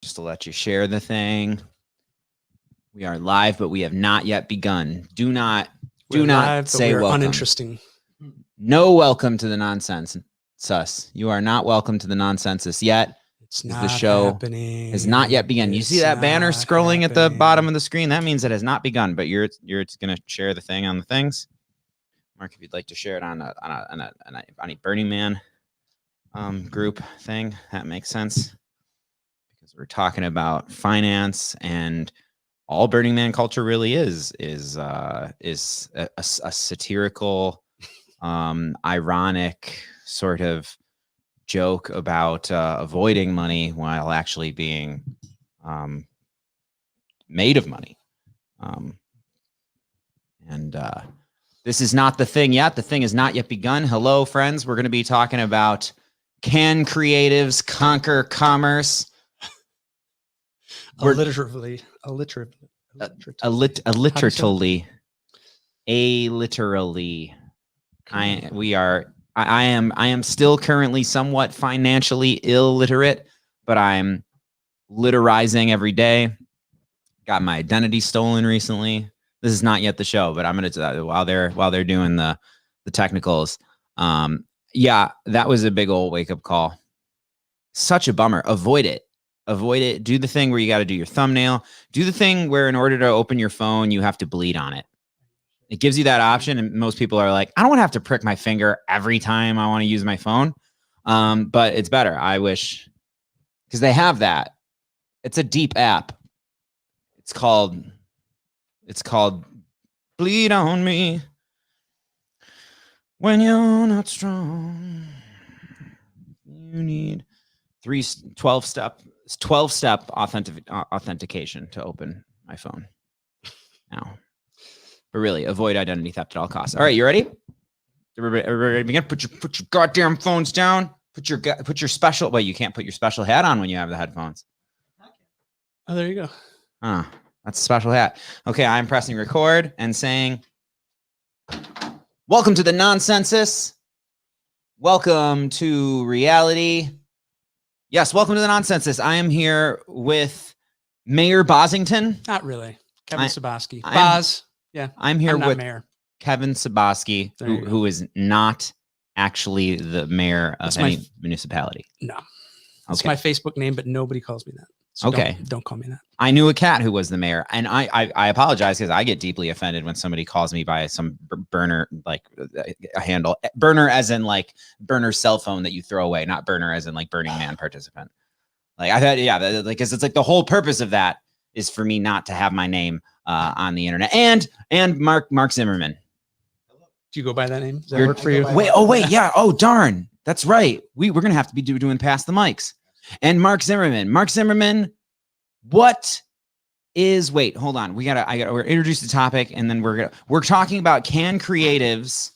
Just to let you share the thing. We are live, but we have not yet begun. Do not live, say welcome. Uninteresting. No welcome to the nonsense. Sus. You are not welcome to the nonsensus yet. It's not the show happening. has not yet begun. You see that banner scrolling at the bottom of the screen? That means it has not begun. But you're going to share the thing on the things. Mark, if you'd like to share it on a Burning Man group thing, that makes sense. Because we're talking about finance, and all Burning Man culture really is a satirical, ironic sort of joke about avoiding money while actually being made of money. This is not the thing yet. The thing has not yet begun. Hello, friends. We're going to be talking about, can creatives conquer commerce? Alliteratively. I am still currently somewhat financially illiterate, but I'm literizing every day. Got my identity stolen recently. This is not yet the show, but I'm gonna do that while they're doing the technicals. Yeah, that was a big old wake up call. Such a bummer. Avoid it. Do the thing where you got to do your thumbnail. Do the thing where in order to open your phone, you have to bleed on it. It gives you that option, and most people are like, I don't want to have to prick my finger every time I want to use my phone. But it's better. I wish, because they have that. It's a deep app. It's called Bleed on Me When You're Not Strong. You need 12-step authentication to open my phone now. But really, avoid identity theft at all costs. All right, you ready? Everybody begin. Put your goddamn phones down. Put your special. Well, you can't put your special hat on when you have the headphones. Oh, there you go. That's a special hat. Okay, I'm pressing record and saying, welcome to the Nonsensus. Welcome to reality. Yes, welcome to the Nonsensus. I am here with Mayor Bosington. Not really. Kevin Saboski. Boz. Yeah. I'm here with Mayor Kevin Saboski, who is not actually the mayor of any municipality. No. It's my Facebook name, but nobody calls me that. So okay. Don't call me that. I knew a cat who was the mayor, and I apologize because I get deeply offended when somebody calls me by some burner, like a handle. Burner as in like burner cell phone that you throw away, not burner as in like Burning Man participant. Like I thought, yeah, like because it's like the whole purpose of that is for me not to have my name on the internet. And Mark Zimmerman. Do you go by that name? Does that work for you? Wait, yeah. Oh, darn. That's right. We're gonna have to be doing Pass the Mics. And Mark Zimmerman, what is, wait, hold on. We're introduce the topic, and then we're talking about, can creatives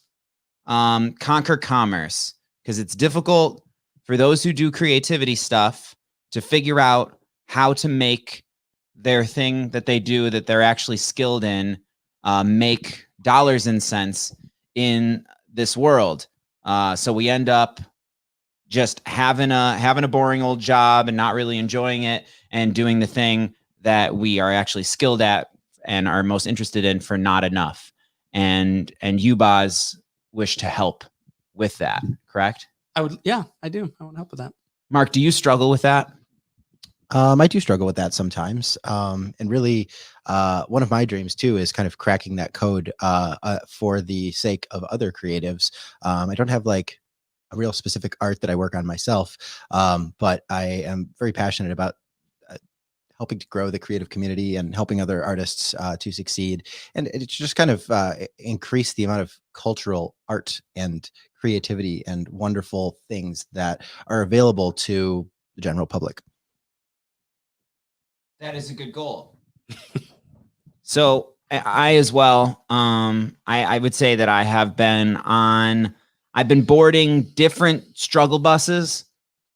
conquer commerce? Because it's difficult for those who do creativity stuff to figure out how to make their thing that they do, that they're actually skilled in, make dollars and cents in this world. So we end up just having a boring old job and not really enjoying it, and doing the thing that we are actually skilled at and are most interested in for not enough. And you, Boz, wish to help with that, correct? Yeah, I do. I want to help with that. Mark, do you struggle with that? I do struggle with that sometimes. And really, one of my dreams too is kind of cracking that code for the sake of other creatives. I don't have like a real specific art that I work on myself, but I am very passionate about helping to grow the creative community and helping other artists to succeed. And it's just kind of increase the amount of cultural art and creativity and wonderful things that are available to the general public. That is a good goal. So I as well, I would say that I've been boarding different struggle buses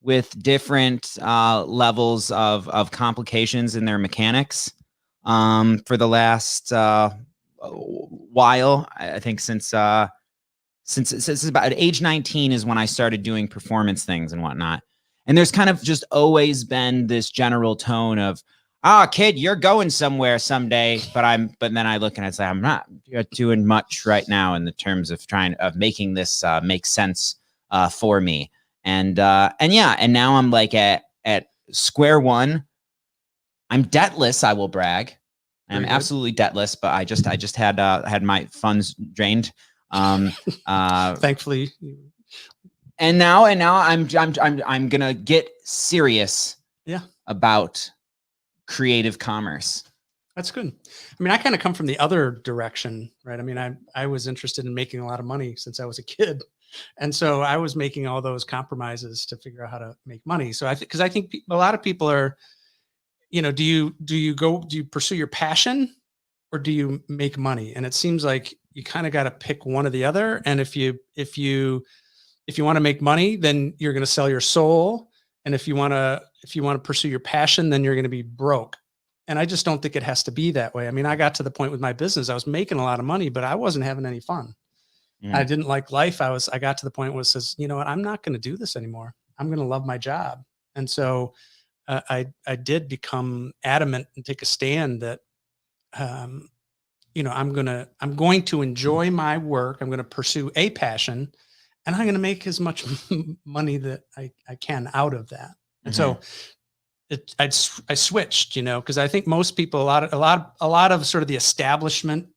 with different levels of complications in their mechanics for the last while. I think since about age 19 is when I started doing performance things and whatnot. And there's kind of just always been this general tone of, kid, you're going somewhere someday. But then I look and I say, I'm not doing much right now in the terms of making this make sense for me. And now I'm like at square one. I'm debtless, I will brag. I'm absolutely debtless, but I just had my funds drained. Thankfully. And now I'm gonna get serious about creative commerce. That's good. I mean, I kind of come from the other direction, right? I mean, I was interested in making a lot of money since I was a kid. And so I was making all those compromises to figure out how to make money. So because I think a lot of people are, do you pursue your passion or do you make money? And it seems like you kind of got to pick one or the other. And if you want to make money, then you're going to sell your soul. And if you want to pursue your passion, then you're going to be broke. And I just don't think it has to be that way. I mean, I got to the point with my business, I was making a lot of money, but I wasn't having any fun. I didn't like life. I got to the point where it says, you know what, I'm not going to do this anymore. I'm going to love my job. And so I did become adamant and take a stand that, I'm going to enjoy my work. I'm going to pursue a passion, and I'm going to make as much money that I can out of that. And so I switched, because I think most people, a lot of sort of the establishment,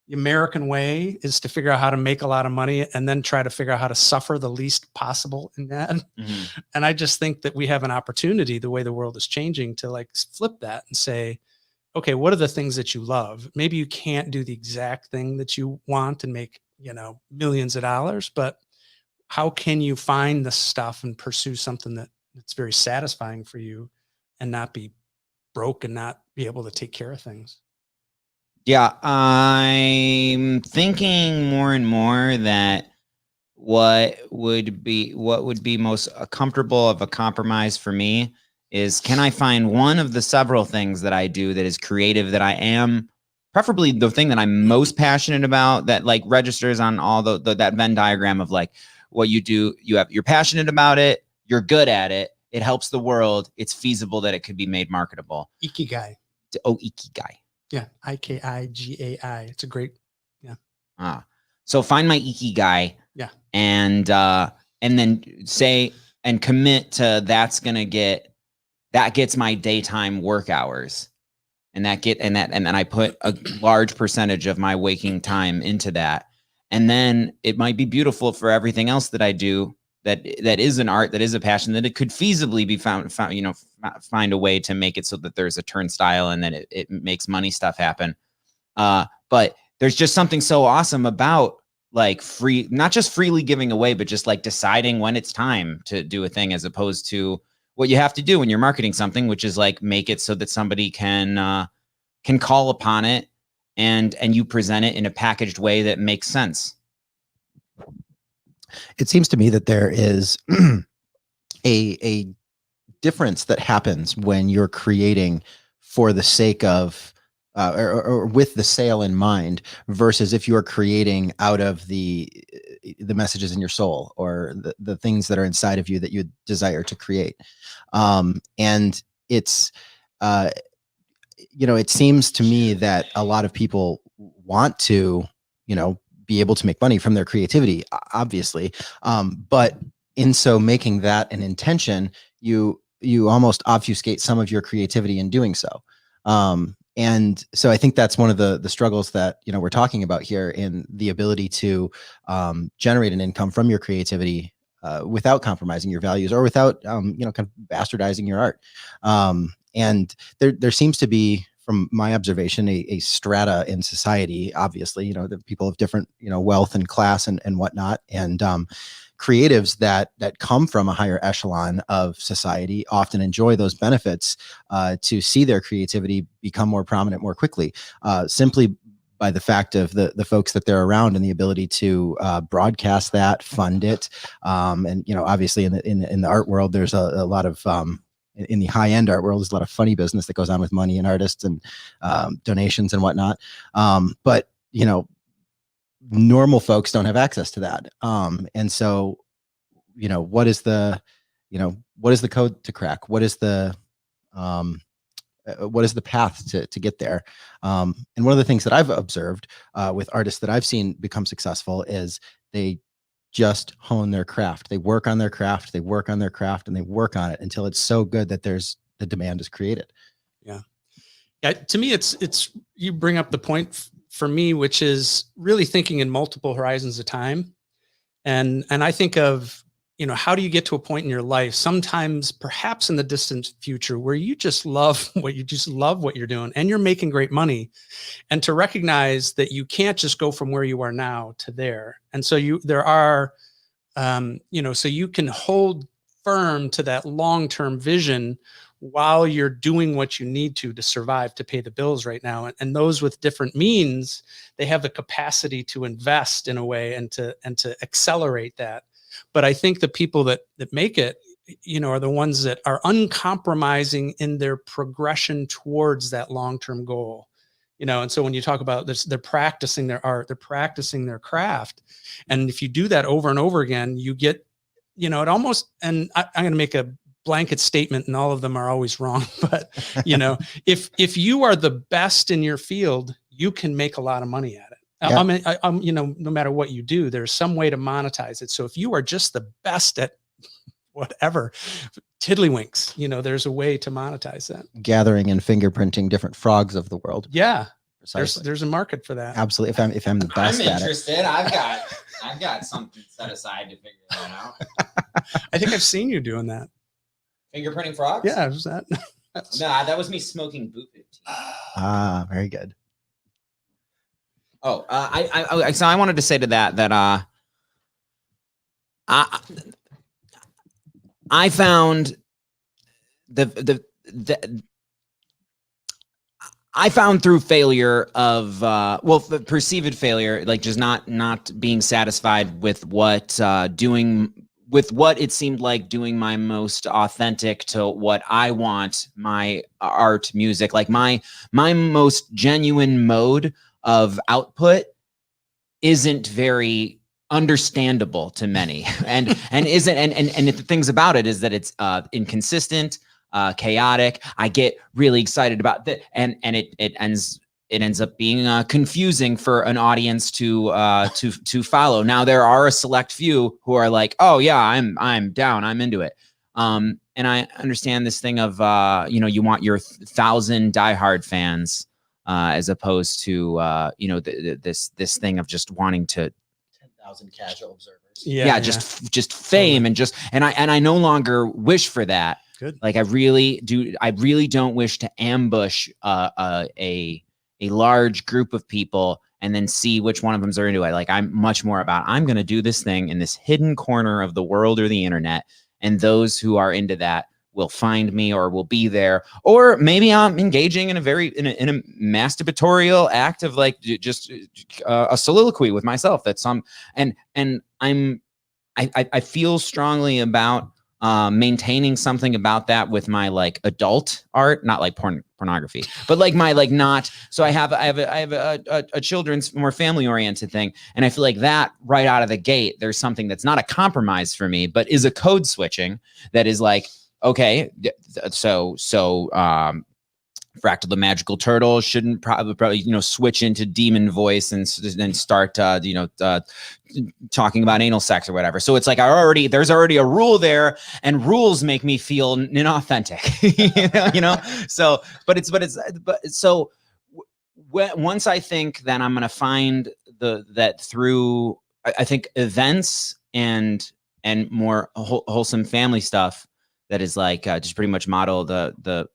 the American way is to figure out how to make a lot of money and then try to figure out how to suffer the least possible in that. And I just think that we have an opportunity, the way the world is changing, to like flip that and say, okay, what are the things that you love? Maybe you can't do the exact thing that you want and make, millions of dollars, but how can you find the stuff and pursue something that's very satisfying for you and not be broke and not be able to take care of things? Yeah, I'm thinking more and more that what would be most comfortable of a compromise for me is, can I find one of the several things that I do that is creative, that I am, preferably the thing that I'm most passionate about, that like registers on all that Venn diagram of like what you do, you're passionate about it, you're good at it, it helps the world, it's feasible that it could be made marketable. Ikigai. Ikigai. Yeah, Ikigai. It's a great, So find my ikigai. Yeah. And then say and commit to that gets my daytime work hours. And then I put a large percentage of my waking time into that. And then it might be beautiful for everything else that I do that is an art, that is a passion, that it could feasibly be find a way to make it so that there's a turnstile and that it makes money stuff happen. But there's just something so awesome about like not just freely giving away, but just like deciding when it's time to do a thing, as opposed to what you have to do when you're marketing something, which is like make it so that somebody can call upon it and you present it in a packaged way that makes sense. It seems to me that there is a difference that happens when you're creating for the sake of or with the sale in mind, versus if you're creating out of the messages in your soul or the things that are inside of you that you desire to create. And it's it seems to me that a lot of people want to be able to make money from their creativity, obviously. But in so making that an intention, you almost obfuscate some of your creativity in doing so. And so I think that's one of the struggles that, we're talking about here, in the ability to generate an income from your creativity without compromising your values, or without, kind of bastardizing your art. And there seems to be, from my observation, a strata in society, obviously, the people of different, wealth and class and whatnot. And creatives that come from a higher echelon of society often enjoy those benefits to see their creativity become more prominent more quickly, simply by the fact of the folks that they're around and the ability to broadcast that, fund it. And, obviously in the art world, there's a lot of, in the high end art world, there's a lot of funny business that goes on with money and artists and donations and whatnot. But, normal folks don't have access to that. And so, what is the what is the code to crack? What is the path to get there? And one of the things that I've observed with artists that I've seen become successful is they just hone their craft. They work on their craft, they work on their craft, and they work on it until it's so good that the demand is created. Yeah. To me, it's you bring up the point for me, which is really thinking in multiple horizons of time. And I think of, how do you get to a point in your life, sometimes perhaps in the distant future, where you just love what you're doing and you're making great money, and to recognize that you can't just go from where you are now to there. And so so you can hold firm to that long-term vision while you're doing what you need to survive, to pay the bills right now. And those with different means, they have the capacity to invest in a way and to accelerate that. But I think the people that make it, are the ones that are uncompromising in their progression towards that long-term goal. And so when you talk about this, they're practicing their art, they're practicing their craft. And if you do that over and over again, you get, it almost, and I'm going to make a blanket statement, and all of them are always wrong. But, if you are the best in your field, you can make a lot of money at it. Yeah. No matter what you do, there's some way to monetize it. So if you are just the best at whatever, tiddlywinks, there's a way to monetize that. Gathering and fingerprinting different frogs of the world. Yeah. Precisely. There's a market for that. Absolutely. If I'm the best I'm interested. at it. I've got something set aside to figure that out. I think I've seen you doing that. Fingerprinting frogs? Yeah, was that? Nah, that was me smoking Boot 15. Ah, very good. Oh, so I wanted to say to that I found I found through failure of the perceived failure, like just not being satisfied with what it seemed like doing my most authentic to what I want, my art, music, like my most genuine mode of output isn't very understandable to many, and the things about it is that it's inconsistent, chaotic. I get really excited about that, and it ends up being confusing for an audience to follow. Now there are a select few who are like, oh yeah, I'm down, I'm into it. And I understand this thing of you want your 1,000 diehard fans as opposed to this thing of just wanting to 10,000 casual observers. Yeah, just fame and I no longer wish for that. Good. Like I really don't wish to ambush a large group of people and then see which one of them's are into it. Like I'm much more about, I'm going to do this thing in this hidden corner of the world or the internet, and those who are into that will find me or will be there. Or maybe I'm engaging in a masturbatorial act of like just a soliloquy with myself. That's and I feel strongly about maintaining something about that with my like adult art, not like pornography, but like my like not. So I have a children's more family oriented thing, and I feel like that right out of the gate, there's something that's not a compromise for me, but is a code switching that is like, okay, so Fractal the Magical Turtle shouldn't probably switch into demon voice and then start talking about anal sex or whatever. So it's like there's already a rule there, and rules make me feel inauthentic. Once I think that I'm going to find that through I think events and more wholesome family stuff that is like just pretty much model the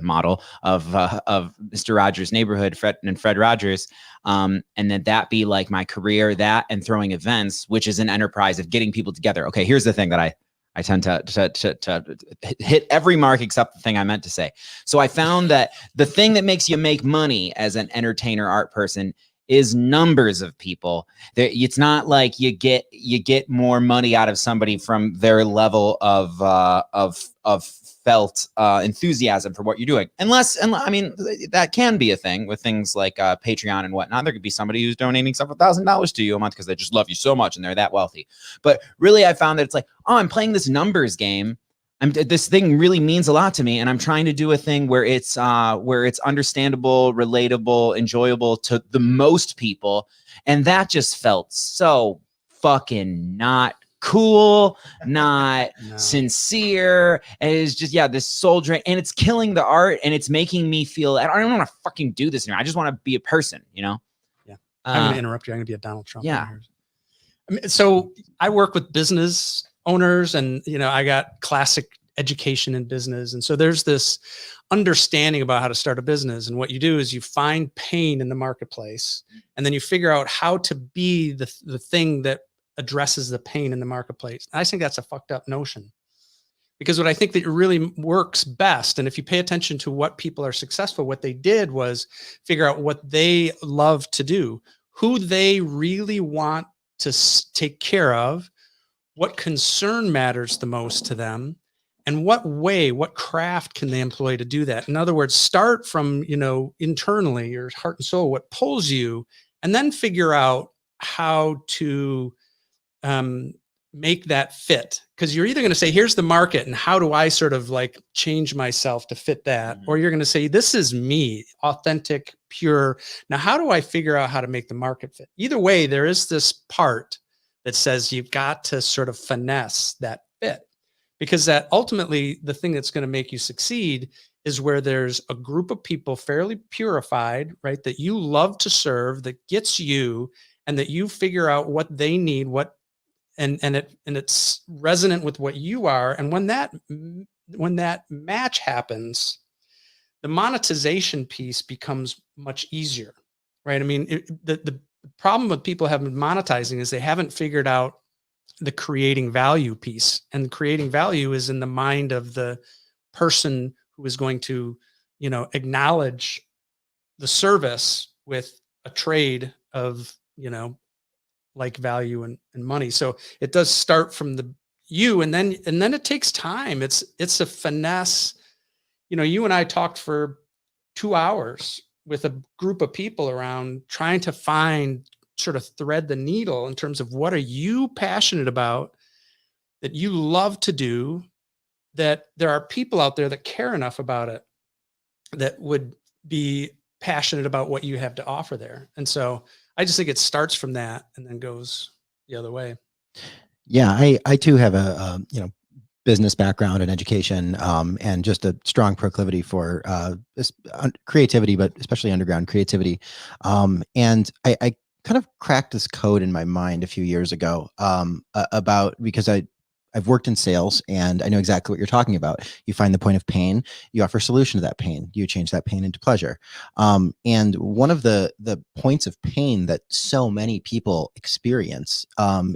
model of Mr. Rogers' Neighborhood, Fred Rogers, and then that be like my career, that and throwing events, which is an enterprise of getting people together. Okay, here's the thing that I tend to hit every mark except the thing I meant to say. So I found that the thing that makes you make money as an entertainer art person is numbers of people. It's not like you get more money out of somebody from their level of felt enthusiasm for what you're doing. I mean, that can be a thing with things like Patreon and whatnot. There could be somebody who's donating several $1,000s to you a month because they just love you so much and they're that wealthy. But really, I found that it's like, oh, I'm playing this numbers game. This thing really means a lot to me, and I'm trying to do a thing where it's understandable, relatable, enjoyable to the most people, and that just felt so fucking not cool, not sincere. And it's just, this soul drain, and it's killing the art, and it's making me feel I don't want to fucking do this anymore. I just want to be a person, Yeah. I'm going to interrupt you. I'm going to be a Donald Trump. Yeah. I mean, so I work with business owners, and, I got classic education in business. And so there's this understanding about how to start a business. And what you do is you find pain in the marketplace, and then you figure out how to be the thing that addresses the pain in the marketplace. I think that's a fucked up notion, because what I think that really works best, and if you pay attention to what people are successful, what they did was figure out what they love to do, who they really want to take care of, what concern matters the most to them, and what craft can they employ to do that. In other words, start from, internally, your heart and soul, what pulls you, and then figure out how to make that fit. Because you're either going to say, here's the market, and how do I sort of like change myself to fit that? Or you're going to say, this is me, authentic, pure. Now, how do I figure out how to make the market fit? Either way, there is this part that says you've got to sort of finesse that fit, because that ultimately the thing that's going to make you succeed is where there's a group of people fairly purified, right, that you love to serve, that gets you, and that you figure out what they need, and it's resonant with what you are. And when that match happens, the monetization piece becomes much easier, right? I mean, the problem with people having monetizing is they haven't figured out the creating value piece, and creating value is in the mind of the person who is going to, acknowledge the service with a trade of, like value and money. So it does start from you, and then it takes time. It's a finesse. You and I talked for 2 hours with a group of people around, trying to sort of thread the needle in terms of what are you passionate about, that you love to do, that there are people out there that care enough about it that would be passionate about what you have to offer there. And so I just think it starts from that and then goes the other way. Yeah, I too have a business background and education, and just a strong proclivity for creativity, but especially underground creativity. And I kind of cracked this code in my mind a few years ago, because I've worked in sales, and I know exactly what you're talking about. You find the point of pain, you offer a solution to that pain, you change that pain into pleasure. And one of the points of pain that so many people experience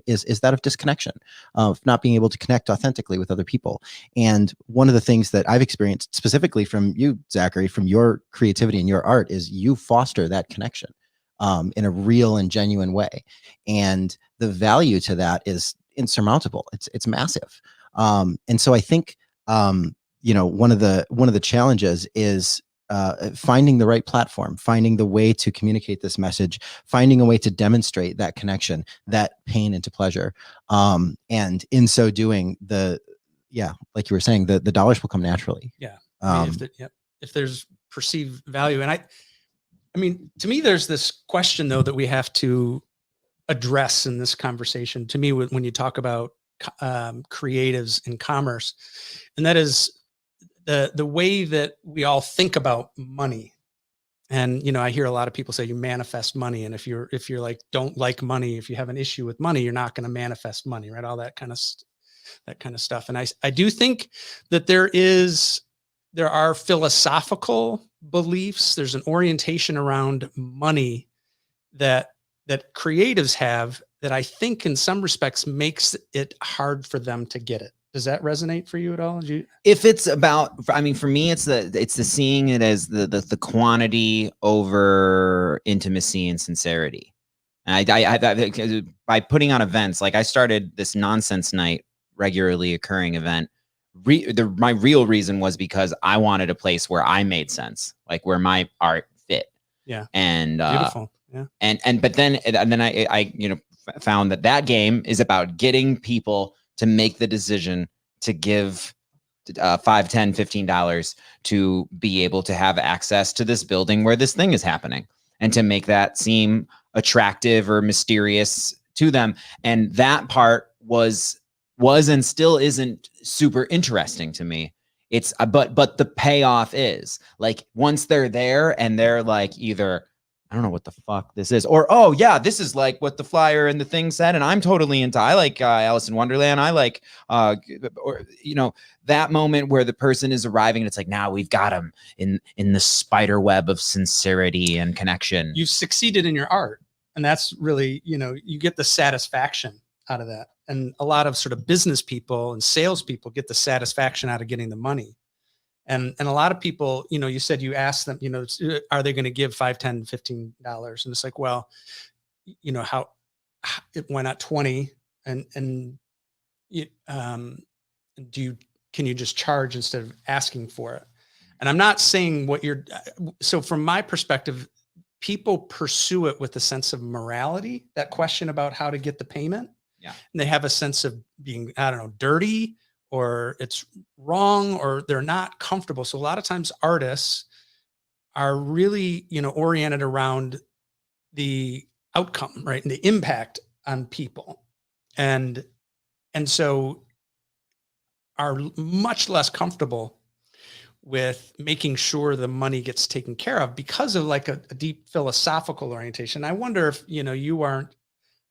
is that of disconnection, of not being able to connect authentically with other people. And one of the things that I've experienced specifically from you, Zachary, from your creativity and your art, is you foster that connection in a real and genuine way. And the value to that is insurmountable. It's massive. And so I think, one of the challenges is finding the right platform, finding the way to communicate this message, finding a way to demonstrate that connection, that pain into pleasure. And in so doing, like you were saying, the dollars will come naturally. Yeah. I mean, if there's perceived value. And I mean, to me, there's this question though, that we have to address in this conversation, to me, when you talk about creatives in commerce, and that is the way that we all think about money. And I hear a lot of people say you manifest money, and if you're like don't like money, if you have an issue with money, you're not going to manifest money, right? All that kind of stuff. And I do think that there are philosophical beliefs, there's an orientation around money that creatives have that I think in some respects makes it hard for them to get it. Does that resonate for you at all? If it's about, I mean, for me, it's the seeing it as the quantity over intimacy and sincerity. And I by putting on events, like I started this Nonsense Night, regularly occurring event, my real reason was because I wanted a place where I made sense, like where my art fit. Yeah. And Beautiful. Yeah. but then I found that game is about getting people to make the decision to give $5, $10, $15 to be able to have access to this building where this thing is happening, and to make that seem attractive or mysterious to them. And that part was and still isn't super interesting to me. It's but the payoff is like, once they're there and they're like, either I don't know what the fuck this is, or oh yeah, this is like what the flyer and the thing said, and I'm totally into. I like Alice in Wonderland. I like or that moment where the person is arriving and it's like, now we've got them in the spider web of sincerity and connection. You've succeeded in your art, and that's really, you get the satisfaction out of that. And a lot of sort of business people and salespeople get the satisfaction out of getting the money. And a lot of people, you said you asked them, are they going to give $5, $10, $15? And it's like, well, why not 20? And can you just charge instead of asking for it? And I'm not saying so from my perspective, people pursue it with a sense of morality, that question about how to get the payment. Yeah. And they have a sense of being, I don't know, dirty, or it's wrong, or they're not comfortable. So a lot of times artists are really, oriented around the outcome, right? And the impact on people. And so are much less comfortable with making sure the money gets taken care of because of like a deep philosophical orientation. I wonder if,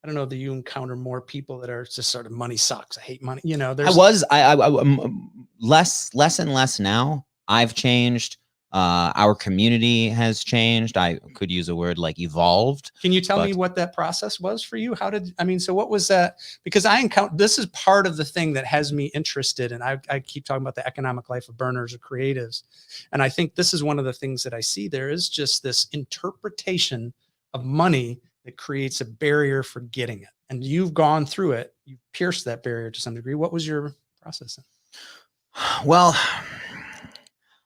I don't know that you encounter more people that are just sort of money sucks. I hate money. I'm less and less now. I've changed. Our community has changed. I could use a word like evolved. Can you tell me what that process was for you? So what was that? Because this is part of the thing that has me interested. And I keep talking about the economic life of burners or creatives. And I think this is one of the things that I see. There is just this interpretation of money that creates a barrier for getting it. And you've gone through it. You've pierced that barrier to some degree. What was your process? Well,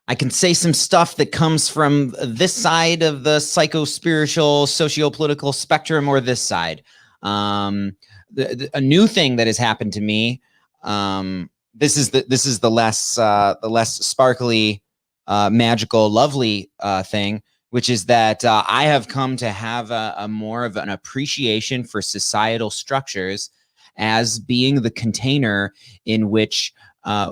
I can say some stuff that comes from this side of the psycho-spiritual, socio-political spectrum, or this side. A new thing that has happened to me. This is the less sparkly, magical, lovely thing, which is that I have come to have a more of an appreciation for societal structures as being the container in which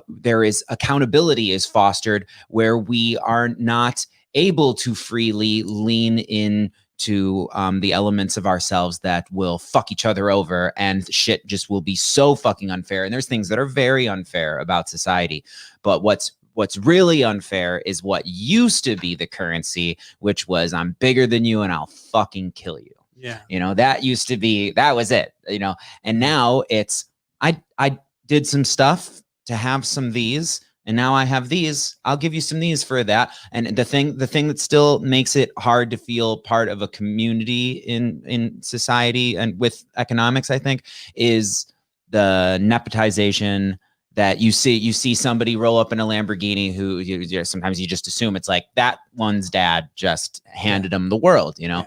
there is accountability is fostered, where we are not able to freely lean into the elements of ourselves that will fuck each other over, and shit just will be so fucking unfair. And there's things that are very unfair about society, but what's really unfair is what used to be the currency, which was, I'm bigger than you and I'll fucking kill you. Yeah. That used to be, that was it, and now it's, I did some stuff to have some of these, and now I have these. I'll give you some of these for that. And the thing that still makes it hard to feel part of a community in society and with economics, I think, is the nepotization that you see somebody roll up in a Lamborghini who sometimes you just assume it's like that one's dad just handed him the world, Yeah.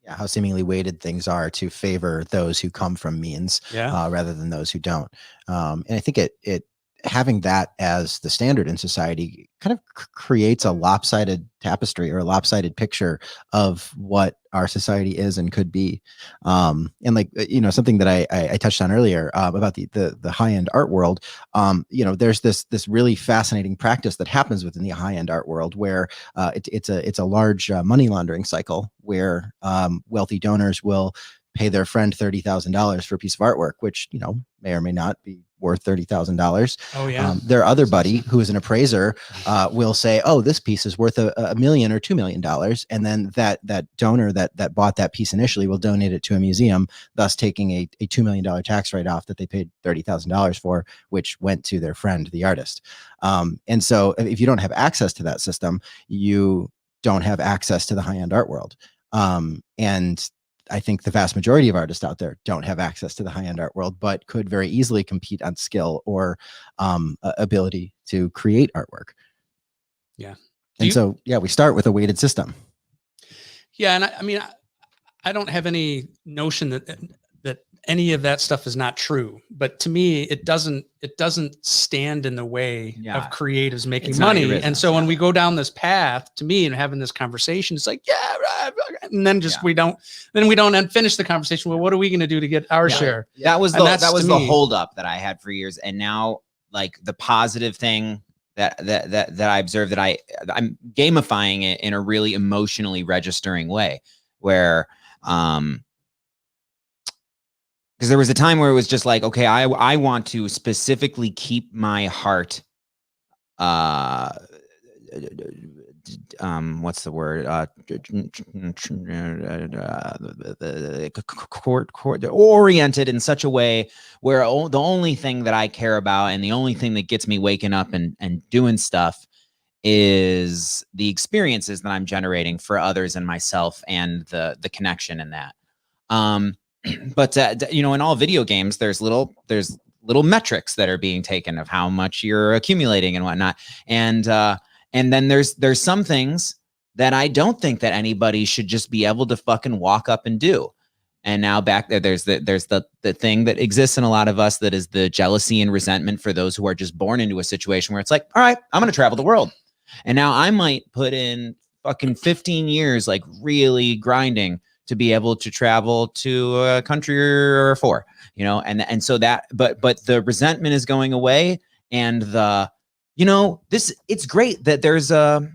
How seemingly weighted things are to favor those who come from means, rather than those who don't. And I think it having that as the standard in society kind of creates a lopsided tapestry or a lopsided picture of what our society is and could be. And like, something that I touched on earlier about the high-end art world, there's this really fascinating practice that happens within the high-end art world where it's a large money laundering cycle where wealthy donors will pay their friend $30,000 for a piece of artwork, which, may or may not be worth $30,000. Oh yeah. Their other buddy, who is an appraiser, will say, "Oh, this piece is worth $1 million or $2 million," and then that donor that bought that piece initially will donate it to a museum, thus taking a $2 million tax write-off that they paid $30,000 for, which went to their friend, the artist. And so, if you don't have access to that system, you don't have access to the high-end art world. And I think the vast majority of artists out there don't have access to the high-end art world, but could very easily compete on skill or ability to create artwork. Yeah. And so, yeah, we start with a weighted system. Yeah. And I mean, I don't have any notion that any of that stuff is not true, but to me, it doesn't stand in the way of creatives making money. And so when we go down this path, to me, and having this conversation, it's like, yeah, right, and then just we don't finish the conversation. Well, what are we going to do to get our share? That was the holdup that I had for years, and now like the positive thing that I observed, that I'm gamifying it in a really emotionally registering way, where because there was a time where it was just like, okay, I want to specifically keep my heart, what's the word? Oriented in such a way where the only thing that I care about and the only thing that gets me waking up and doing stuff is the experiences that I'm generating for others and myself, and the connection in that. But you know, in all video games, there's little metrics that are being taken of how much you're accumulating and whatnot. And then there's some things that I don't think that anybody should just be able to fucking walk up and do. And now back there's the thing that exists in a lot of us, that is the jealousy and resentment for those who are just born into a situation where it's like, all right, I'm going to travel the world. And now I might put in fucking 15 years, like really grinding to be able to travel to a country or 4, you know, and so that, but the resentment is going away, and it's great that there's a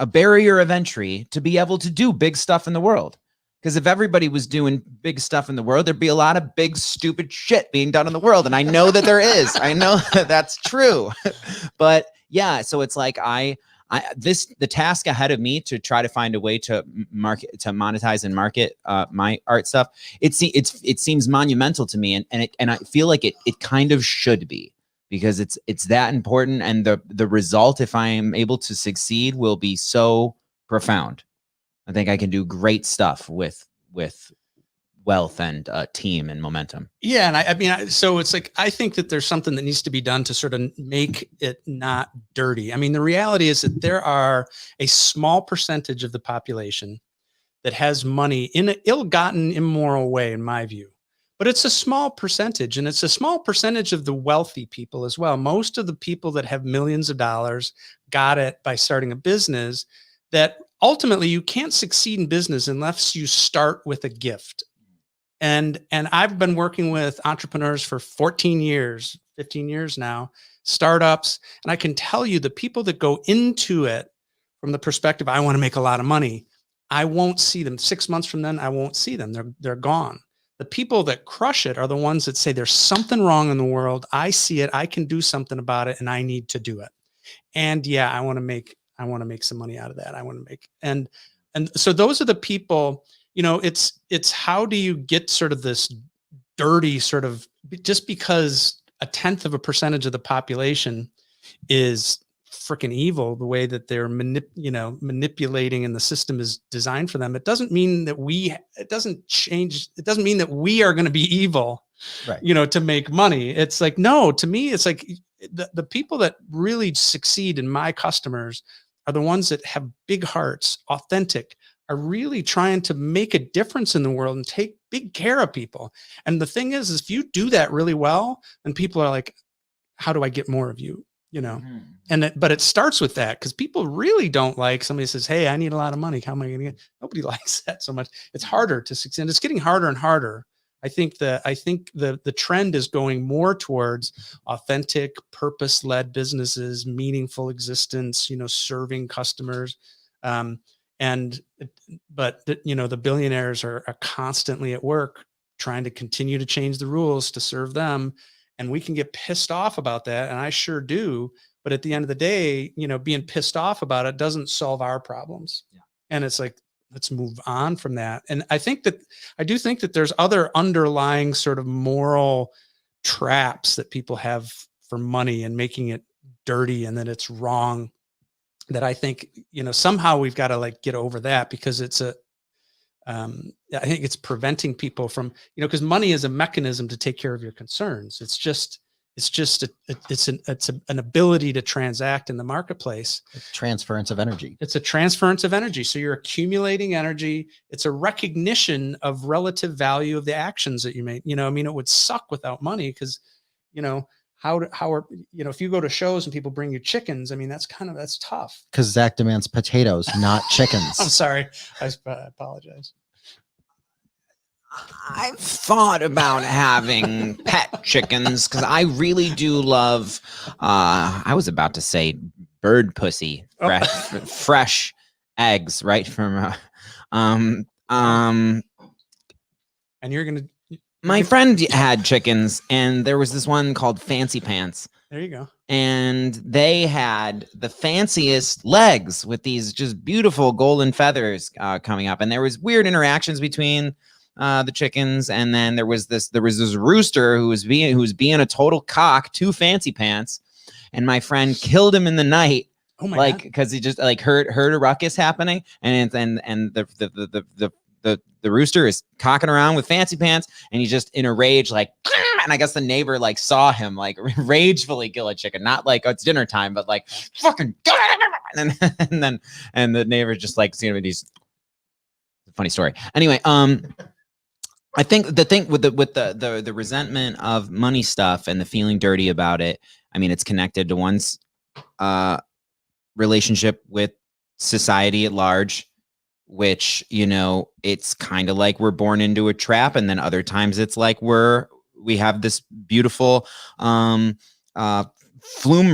barrier of entry to be able to do big stuff in the world. Because if everybody was doing big stuff in the world, there'd be a lot of big, stupid shit being done in the world. And I know that there is. I know that that's true. But yeah, so it's like the task ahead of me to try to find a way to monetize and market my art stuff. It seems monumental to me, and I feel like it kind of should be, because it's that important, and the result, if I am able to succeed, will be so profound. I think I can do great stuff with wealth and team and momentum. Yeah. And I mean, so it's like, I think that there's something that needs to be done to sort of make it not dirty. I mean, the reality is that there are a small percentage of the population that has money in an ill-gotten, immoral way, in my view. But it's a small percentage, and it's a small percentage of the wealthy people as well. Most of the people that have millions of dollars got it by starting a business. That ultimately you can't succeed in business unless you start with a gift. And I've been working with entrepreneurs for 14 years, 15 years now, startups. And I can tell you, the people that go into it from the perspective, I want to make a lot of money, I won't see them 6 months from then. I won't see them. They're gone. The people that crush it are the ones that say there's something wrong in the world. I see it. I can do something about it, and I need to do it. And yeah, I want to make some money out of that. I want to make, and so those are the people, you know, it's how do you get sort of this dirty sort of, just because 0.1% of the population is freaking evil, the way that they're manipulating, and the system is designed for them. It doesn't mean that it doesn't mean that we are going to be evil, right, you know, to make money. It's like, no, to me, it's like the people that really succeed in my customers are the ones that have big hearts, authentic, are really trying to make a difference in the world and take big care of people. And the thing is if you do that really well, then people are like, how do I get more of you? You know, but it starts with that, because people really don't like somebody says, hey, I need a lot of money. How am I going to get? Nobody likes that so much. It's harder to succeed. It's getting harder and harder. I think the trend is going more towards authentic, purpose-led businesses, meaningful existence, you know, serving customers. But the billionaires are constantly at work trying to continue to change the rules to serve them. And we can get pissed off about that. And I sure do. But at the end of the day, you know, being pissed off about it doesn't solve our problems. Yeah. And it's like, let's move on from that. And I do think that there's other underlying sort of moral traps that people have for money and making it dirty, and that it's wrong. that I think, somehow we've got to like get over that, because I think it's preventing people from, because money is a mechanism to take care of your concerns. It's an ability to transact in the marketplace. Transference of energy. It's a transference of energy. So you're accumulating energy. It's a recognition of relative value of the actions that you make. It would suck without money, because, if you go to shows and people bring you chickens, that's tough. Because Zach demands potatoes, not chickens. I'm sorry. I apologize. I've thought about having pet chickens because I really do love, I was about to say bird pussy, fresh eggs, right from, And you're going to, my friend had chickens, and there was this one called Fancy Pants. there you go. And they had the fanciest legs with these just beautiful golden feathers coming up. And there was weird interactions between the chickens. And then there was this rooster who was being a total cock to Fancy Pants. And my friend killed him in the night. Oh my God. Because he just heard a ruckus happening. And the rooster is cocking around with Fancy Pants, and he's just in a rage, and I guess the neighbor saw him ragefully kill a chicken, not it's dinner time, but fucking, and the neighbor just seeing these. Funny story. Anyway, I think the thing with the resentment of money stuff and the feeling dirty about it, it's connected to one's relationship with society at large, which, it's kind of like we're born into a trap. And then other times it's like we have this beautiful flume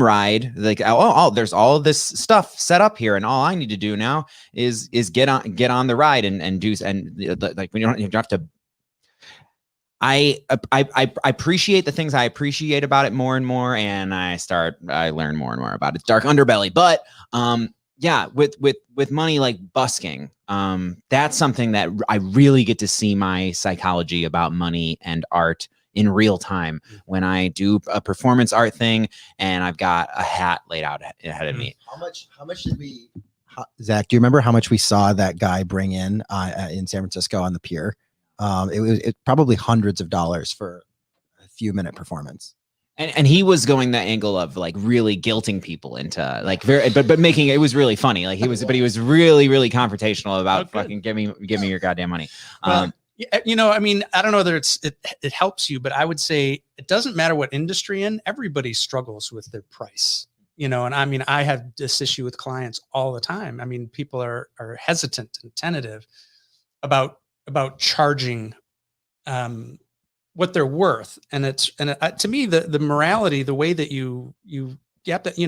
ride. There's all of this stuff set up here, and all I need to do now is get on the ride and do, and when you don't have to. I appreciate the things I appreciate about it more and more, and I learn more and more about its dark underbelly. But yeah, with money busking, that's something that I really get to see my psychology about money and art in real time when I do a performance art thing and I've got a hat laid out ahead of me. How much did we, Zach, do you remember how much we saw that guy bring in San Francisco on the pier? It was probably hundreds of dollars for a few minute performance. And he was going the angle of really guilting people into but making it was really funny. He was really, really confrontational about fucking give me your goddamn money. Well, I don't know whether it helps you, but I would say it doesn't matter what industry in, everybody struggles with their price, and I have this issue with clients all the time. People are hesitant and tentative about charging, what they're worth. And to me, the morality, the way that you get that,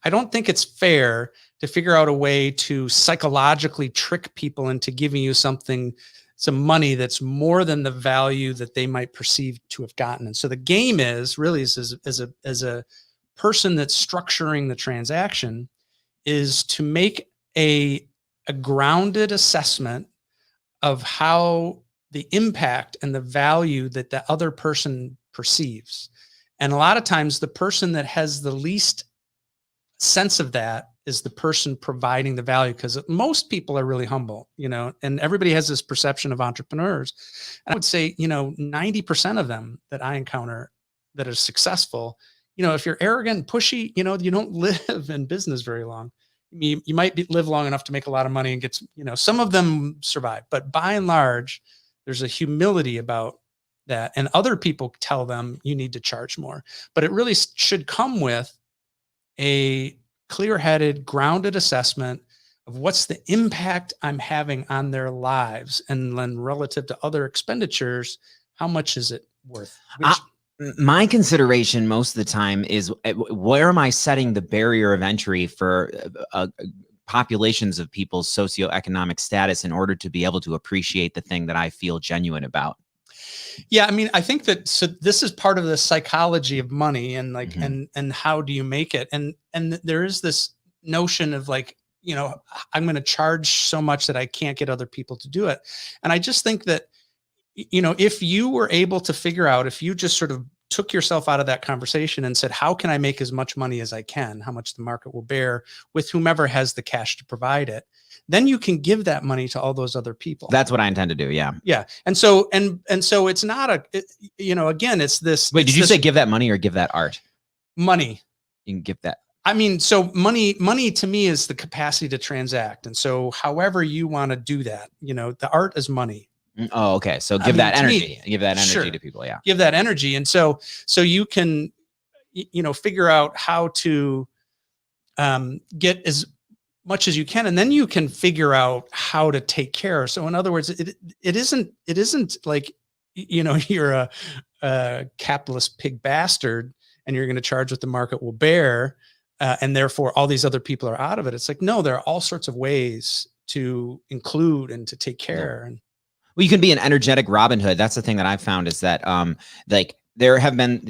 I don't think it's fair to figure out a way to psychologically trick people into giving you some money that's more than the value that they might perceive to have gotten. And so the game is really as a person that's structuring the transaction is to make a grounded assessment of how the impact and the value that the other person perceives. And a lot of times the person that has the least sense of that is the person providing the value, because most people are really humble, and everybody has this perception of entrepreneurs. And I would say, 90% of them that I encounter that are successful, if you're arrogant and pushy, you don't live in business very long. You might live long enough to make a lot of money and get, some of them survive, but by and large, there's a humility about that. And other people tell them you need to charge more, but it really should come with a clear-headed, grounded assessment of what's the impact I'm having on their lives. And then relative to other expenditures, how much is it worth? My consideration most of the time is where am I setting the barrier of entry for populations of people's socioeconomic status in order to be able to appreciate the thing that I feel genuine about. Yeah, I think that this is part of the psychology of money and and how do you make it? And there is this notion of I'm going to charge so much that I can't get other people to do it. And I just think that if you were able to figure out, if you just sort of took yourself out of that conversation and said, how can I make as much money as I can, how much the market will bear with whomever has the cash to provide it, then you can give that money to all those other people. That's what I intend to do. Yeah. Yeah. And so, and so it's not again, it's this. Wait, did you say give that money or give that art? Money? You can give that. I mean, so money to me is the capacity to transact. And so however you want to do that, the art is money. Oh, okay. So give that energy, give that energy sure, to people. Yeah. Give that energy. And so you can, figure out how to get as much as you can, and then you can figure out how to take care. So in other words, it isn't like, you're a capitalist pig bastard and you're going to charge what the market will bear. And therefore all these other people are out of it. It's like, no, there are all sorts of ways to include and to take care. And well, you can be an energetic Robin Hood. That's the thing that I've found is that, like there have been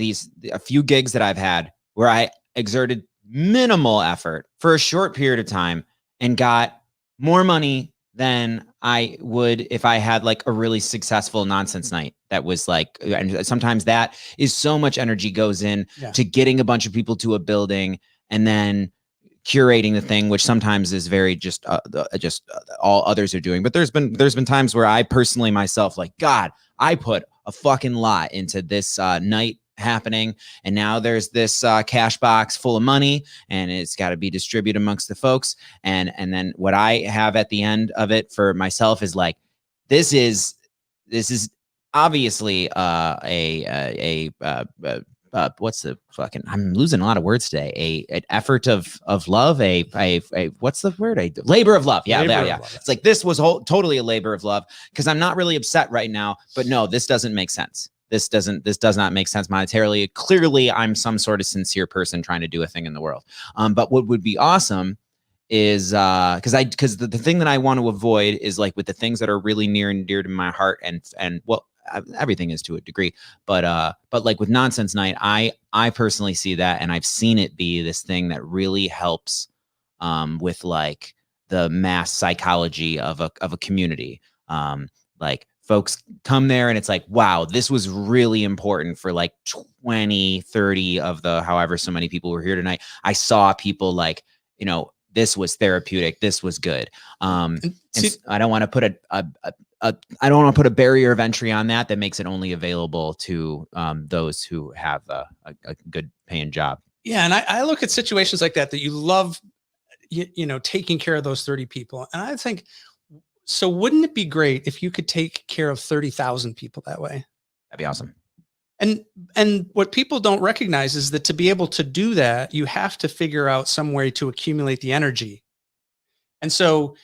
a few gigs that I've had where I exerted minimal effort for a short period of time and got more money than I would if I had like a really successful nonsense night. That was like, and sometimes that is so much energy goes in to getting a bunch of people to a building and then curating the thing, which sometimes is very just all others are doing. But there's been times where I personally myself, like, God, I put a fucking lot into this night happening, and now there's this cash box full of money and it's got to be distributed amongst the folks, and then what I have at the end of it for myself is like, this is obviously what's the fucking, I'm losing a lot of words today, an effort of love, a what's the word, a labor of love. Yeah. It's like, this was totally a labor of love, because I'm not really upset right now, but no, this doesn't make sense. This does not make sense monetarily. Clearly, I'm some sort of sincere person trying to do a thing in the world. But what would be awesome is because the thing that I want to avoid is like with the things that are really near and dear to my heart, and well, everything is to a degree, but like with Nonsense Night, I personally see that, and I've seen it be this thing that really helps with like the mass psychology of a community. Like folks come there and it's like, wow, this was really important for like 20, 30 of the however so many people were here tonight. I saw people like, this was therapeutic. This was good. And I don't want to put I don't want to put a barrier of entry on that makes it only available to those who have a good paying job. Yeah. And I look at situations like that you love, taking care of those 30 people. And I think, so wouldn't it be great if you could take care of 30,000 people that way? That'd be awesome. And what people don't recognize is that to be able to do that, you have to figure out some way to accumulate the energy. And so,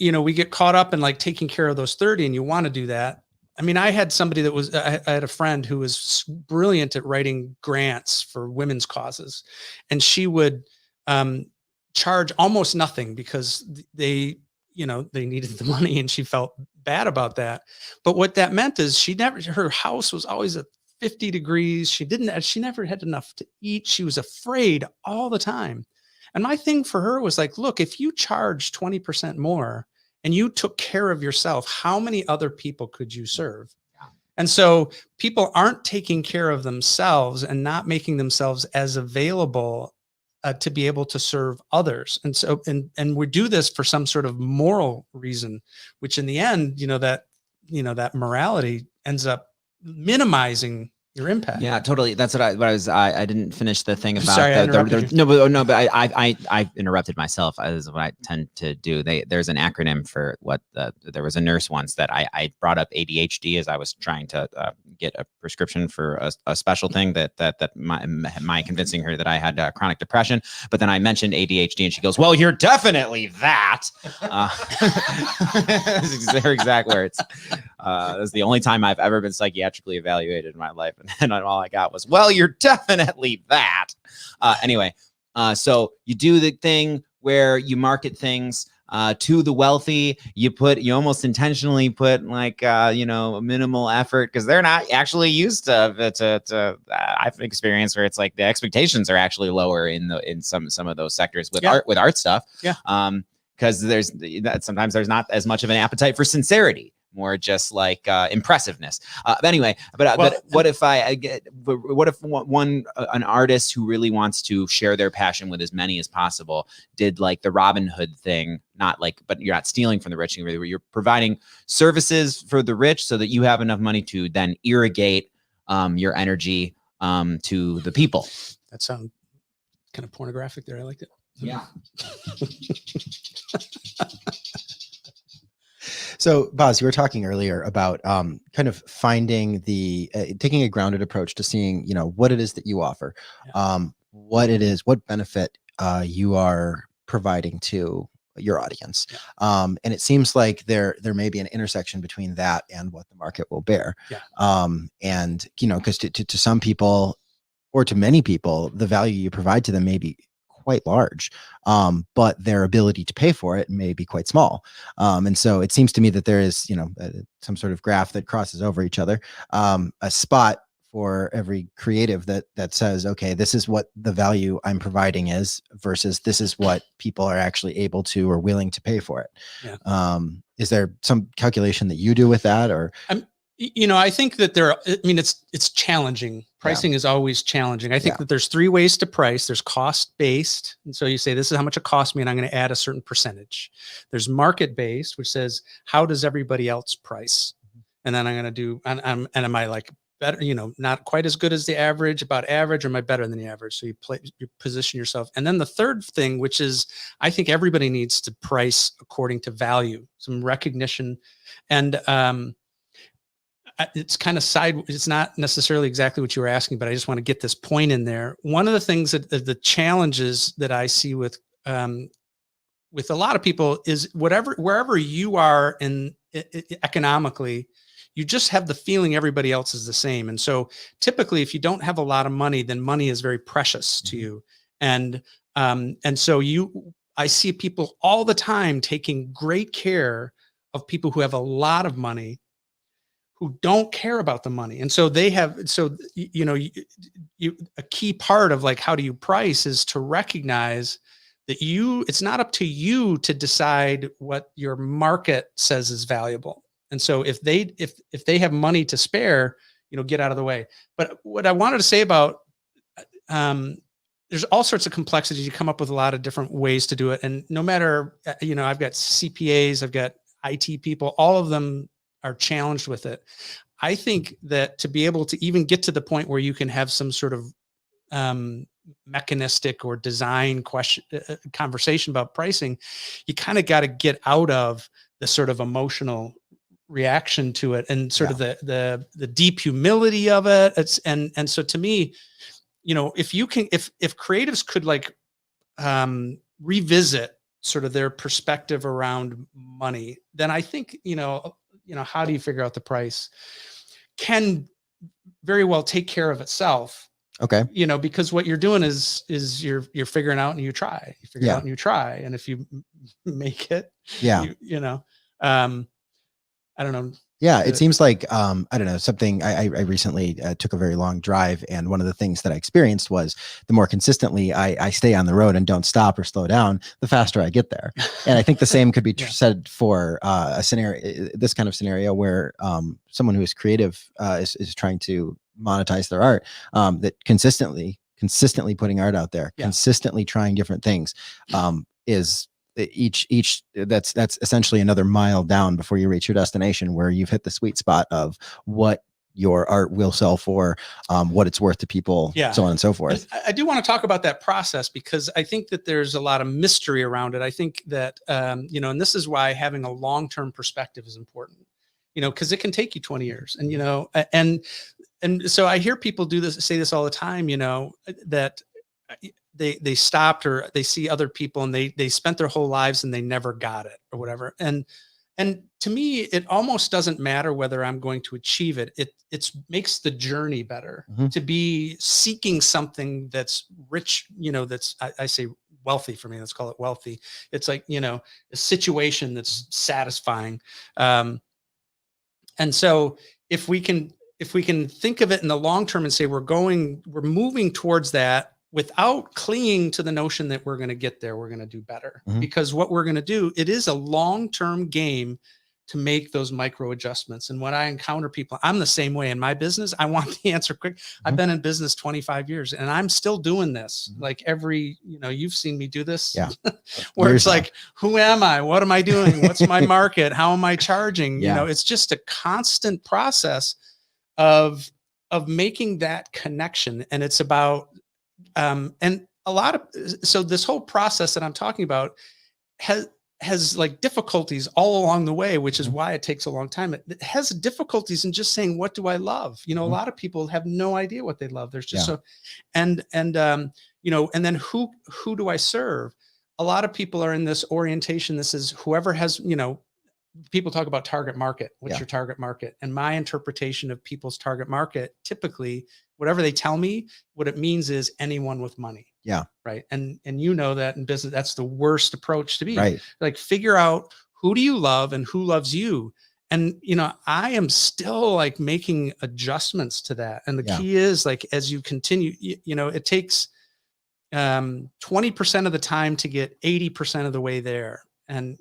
we get caught up in like taking care of those 30, and you want to do that. I mean, I had somebody that I had a friend who was brilliant at writing grants for women's causes, and she would charge almost nothing because they needed the money, and she felt bad about that. But what that meant is her house was always at 50 degrees. She never had enough to eat. She was afraid all the time. And my thing for her was like, look, if you charge 20% more and you took care of yourself, how many other people could you serve? Yeah. And so people aren't taking care of themselves and not making themselves as available to be able to serve others. And so, and we do this for some sort of moral reason, which in the end, that morality ends up minimizing your impact. Yeah, totally. That's what I didn't finish the thing about. Sorry, but I interrupted myself, as what I tend to do. There's an acronym for what there was a nurse once that I brought up ADHD as I was trying to get a prescription for a special thing that my convincing her that I had chronic depression. But then I mentioned ADHD and she goes, "Well, you're definitely that." That's her exact words. That's the only time I've ever been psychiatrically evaluated in my life. And all I got was, "Well, you're definitely that." Anyway, so you do the thing where you market things to the wealthy. You almost intentionally put like, minimal effort because they're not actually used to I've experienced where it's like the expectations are actually lower in some of those sectors with art stuff. Yeah. Because sometimes there's not as much of an appetite for sincerity. more just like impressiveness. But anyway, but what if what if an artist who really wants to share their passion with as many as possible did like the Robin Hood thing, not like, but you're not stealing from the rich, you're providing services for the rich so that you have enough money to then irrigate your energy to the people. That sounds kind of pornographic there. I liked it. Yeah. So, Boz, you were talking earlier about kind of finding taking a grounded approach to seeing, what it is that you offer, what it is, what benefit you are providing to your audience. Yeah. And it seems like there may be an intersection between that and what the market will bear. Yeah. And, because to some people or to many people, the value you provide to them may be quite large, but their ability to pay for it may be quite small. And so it seems to me that there is, some sort of graph that crosses over each other, a spot for every creative that says, okay, this is what the value I'm providing is versus this is what people are actually able to or willing to pay for it. Yeah. Is there some calculation that you do with that, or? I think that it's challenging. Pricing is always challenging. I think that there's three ways to price. There's cost based. And so you say, this is how much it costs me, and I'm going to add a certain percentage. There's market based, which says, how does everybody else price? And then I'm going to do, and am I like better, not quite as good as the average, about average, or am I better than the average? So you position yourself. And then the third thing, which is, I think everybody needs to price according to value, some recognition. And, it's kind of it's not necessarily exactly what you were asking, but I just want to get this point in there. One of the things that the challenges that I see with a lot of people is wherever you are economically, you just have the feeling everybody else is the same. And so typically, if you don't have a lot of money, then money is very precious to you. And so I see people all the time taking great care of people who have a lot of money, who don't care about the money. And so a key part of like, how do you price is to recognize that it's not up to you to decide what your market says is valuable. And so if they have money to spare, get out of the way. But what I wanted to say about, there's all sorts of complexities. You come up with a lot of different ways to do it. And no matter, I've got CPAs, I've got IT people, all of them are challenged with it. I think that to be able to even get to the point where you can have some sort of mechanistic or design conversation about pricing, you kind of got to get out of the sort of emotional reaction to it and sort of the deep humility of it. And so to me, if creatives could like revisit sort of their perspective around money, then I think, how do you figure out the price can very well take care of itself. Okay. Because what you're doing is you're figuring out and you try, it out and you try. And if you make it, I don't know. Yeah, it seems like, I don't know, something I recently took a very long drive. And one of the things that I experienced was the more consistently I stay on the road and don't stop or slow down, the faster I get there. And I think the same could be said for this kind of scenario where someone who is creative is trying to monetize their art, that consistently putting art out there, consistently trying different things, is that's essentially another mile down before you reach your destination, where you've hit the sweet spot of what your art will sell for, what it's worth to people, so on and so forth. I do want to talk about that process, because I think that there's a lot of mystery around it. I think that, and this is why having a long-term perspective is important, because it can take you 20 years and, and so I hear people say this all the time, that they stopped, or they see other people and they spent their whole lives and they never got it or whatever. And to me, it almost doesn't matter whether I'm going to achieve it. It makes the journey better, to be seeking something that's rich, that's, I say wealthy for me, let's call it wealthy. It's like, a situation that's satisfying. And so if we can think of it in the long term and say, we're moving towards that, without clinging to the notion that we're going to get there, we're going to do better. Because what we're going to do, it is a long-term game to make those micro adjustments. And when I encounter people, I'm the same way in my business. I want the answer quick. I've been in business 25 years and I'm still doing this. Like you've seen me do this. Yeah. Where Years it's now. like, who am I? What am I doing? What's my market? How am I charging? Yeah. It's just a constant process of making that connection. And it's about, and a lot of, so this whole process that I'm talking about has like difficulties all along the way, which is why it takes a long time. It has difficulties in just saying, what do I love? A lot of people have no idea what they love. There's just and then who do I serve? A lot of people are in this orientation. This is whoever has, people talk about target market. What's your target market? And my interpretation of people's target market, typically, whatever they tell me, what it means is anyone with money. Yeah. Right. And that in business, that's the worst approach to be. Right. Like, figure out who do you love and who loves you. And, I am still like making adjustments to that. And the key is, like, as you continue, it takes 20% of the time to get 80% of the way there. And,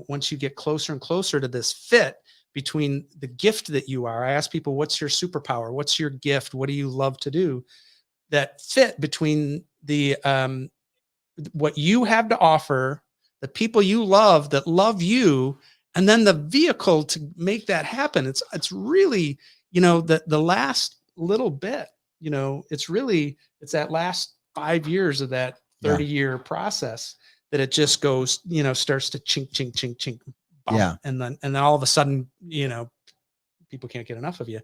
once you get closer and closer to this fit between the gift that you are, I ask people, what's your superpower? What's your gift? What do you love to do? That fit between the what you have to offer, the people you love that love you, and then the vehicle to make that happen. It's really, the last little bit, it's that last 5 years of that 30-year process that it just goes, starts to chink, chink, chink, chink. Bump, Yeah. And then all of a sudden, people can't get enough of you.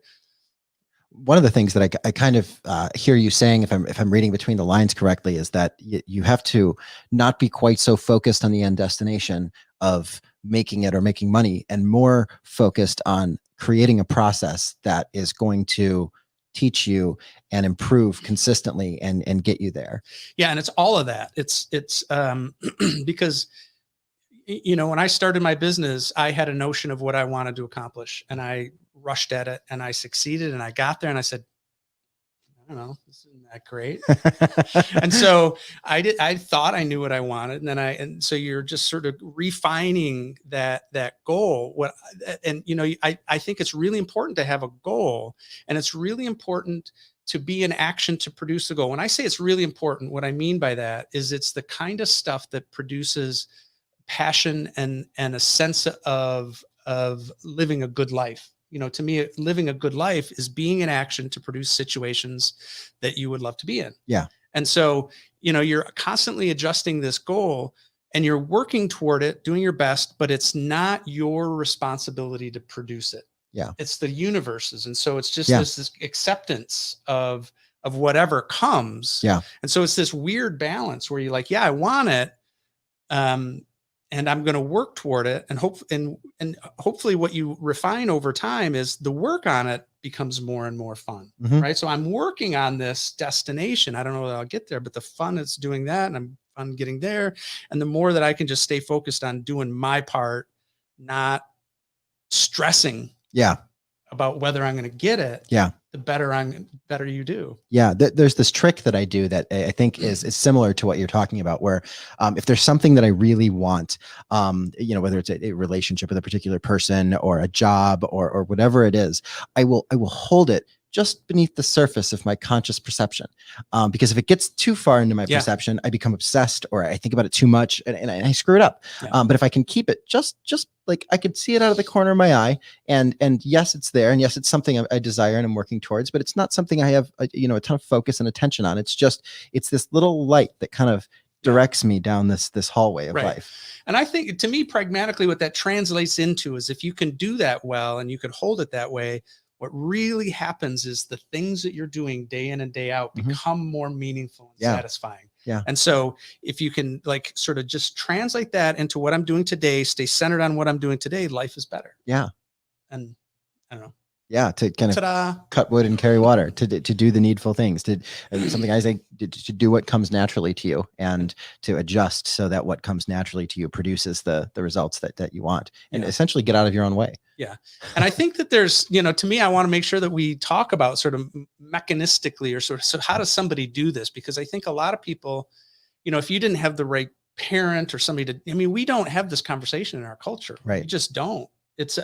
One of the things that I kind of hear you saying, if I'm reading between the lines correctly, is that you have to not be quite so focused on the end destination of making it or making money, and more focused on creating a process that is going to teach you and improve consistently and get you there. Yeah. And it's all of that. It's because, when I started my business, I had a notion of what I wanted to accomplish, and I rushed at it, and I succeeded, and I got there, and I said, I don't know, this isn't that great. And so I thought I knew what I wanted. And so you're just sort of refining that goal. I think it's really important to have a goal, and it's really important to be in action to produce the goal. When I say it's really important, what I mean by that is it's the kind of stuff that produces passion and a sense of living a good life. To me, living a good life is being in action to produce situations that you would love to be in. Yeah. And so, you're constantly adjusting this goal, and you're working toward it, doing your best, but it's not your responsibility to produce it. Yeah. It's the universe's. And so it's just this acceptance of whatever comes. Yeah. And so it's this weird balance where you're like, I want it. And I'm going to work toward it, and hopefully what you refine over time is the work on it becomes more and more fun, right? So I'm working on this destination. I don't know that I'll get there, but the fun is doing that, and I'm getting there. And the more that I can just stay focused on doing my part, not stressing about whether I'm going to get it, the better you do. Yeah. There's this trick that I do that I think is similar to what you're talking about, where if there's something that I really want, whether it's a relationship with a particular person or a job or whatever it is, I will hold it just beneath the surface of my conscious perception. Because if it gets too far into my perception, I become obsessed, or I think about it too much, and I screw it up. But if I can keep it just like I could see it out of the corner of my eye, and yes, it's there, and yes, it's something I desire and I'm working towards, but it's not something I have a ton of focus and attention on. It's this little light that kind of directs me down this hallway of life. And I think, to me, pragmatically, what that translates into is, if you can do that well and you can hold it that way, what really happens is the things that you're doing day in and day out become more meaningful and satisfying. Yeah. And so if you can sort of just translate that into what I'm doing today, stay centered on what I'm doing today, life is better. Yeah. And I don't know. Yeah, to kind of cut wood and carry water, to do the needful things, something I say, to do what comes naturally to you, and to adjust so that what comes naturally to you produces the results that you want, and essentially get out of your own way. Yeah. And I think that there's, to me, I want to make sure that we talk about sort of mechanistically, or so how does somebody do this? Because I think a lot of people, if you didn't have the right parent or somebody we don't have this conversation in our culture. Right. We just don't. It's,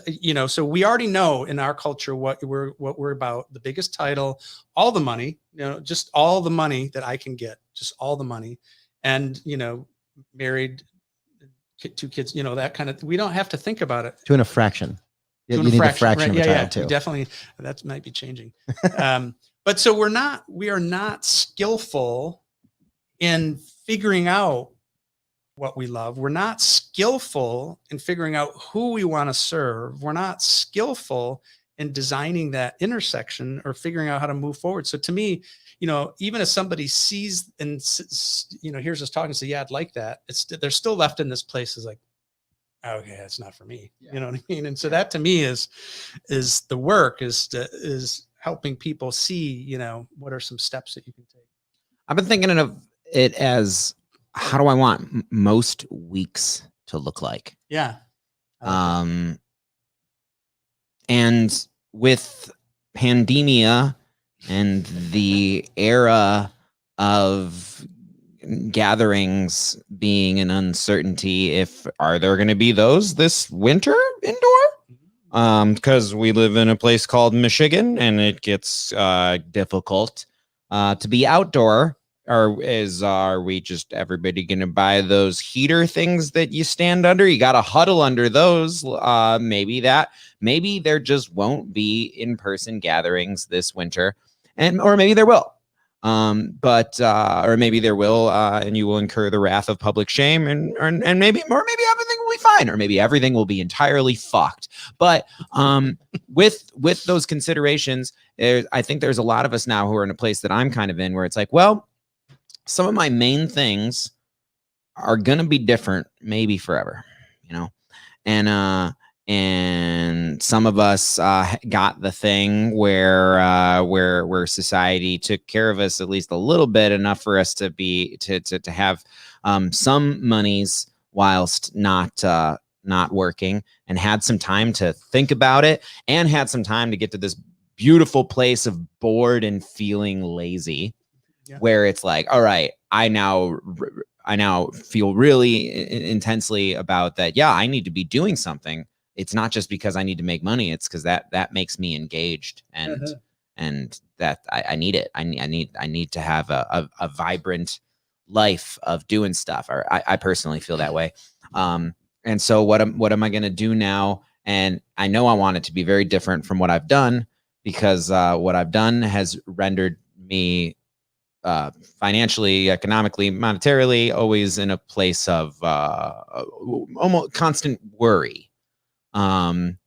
so we already know in our culture what we're about. The biggest title, all the money, just all the money that I can get, just all the money. And, married, two kids, that kind of, we don't have to think about it. To a fraction. To You a need a fraction, fraction right? of a Yeah, title yeah. too. Definitely. That might be changing. But so we are not skillful in figuring out what we love. We're not skillful in figuring out who we want to serve. We're not skillful in designing that intersection or figuring out how to move forward. So to me, even if somebody sees and hears us talking and say, yeah, I'd like that, they're still left in this place is like, okay, that's not for me. Yeah. You know what I mean? And so that to me is the work is helping people see, what are some steps that you can take. I've been thinking of it as, how do I want most weeks to look like? Yeah. I like that. And with pandemia and the era of gatherings being an uncertainty, are there going to be those this winter indoor? Because we live in a place called Michigan and it gets difficult to be outdoor. Are we just everybody going to buy those heater things that you stand under? You got to huddle under those. Maybe there just won't be in-person gatherings this winter, or maybe there will. Or maybe there will, and you will incur the wrath of public shame, and maybe everything will be fine, or maybe everything will be entirely fucked. But with those considerations, I think there's a lot of us now who are in a place that I'm kind of in, where it's like, well, some of my main things are gonna be different, maybe forever, and some of us got the thing where society took care of us at least a little bit, enough for us to have some monies whilst not working, and had some time to think about it, and had some time to get to this beautiful place of bored and feeling lazy. Yeah. Where it's like, all right, I now feel really intensely about that. Yeah, I need to be doing something. It's not just because I need to make money. It's because that makes me engaged, and that I need it. I need to have a vibrant life of doing stuff. Or I personally feel that way. And so what am I going to do now? And I know I want it to be very different from what I've done, because what I've done has rendered me financially, economically, monetarily, always in a place of almost constant worry,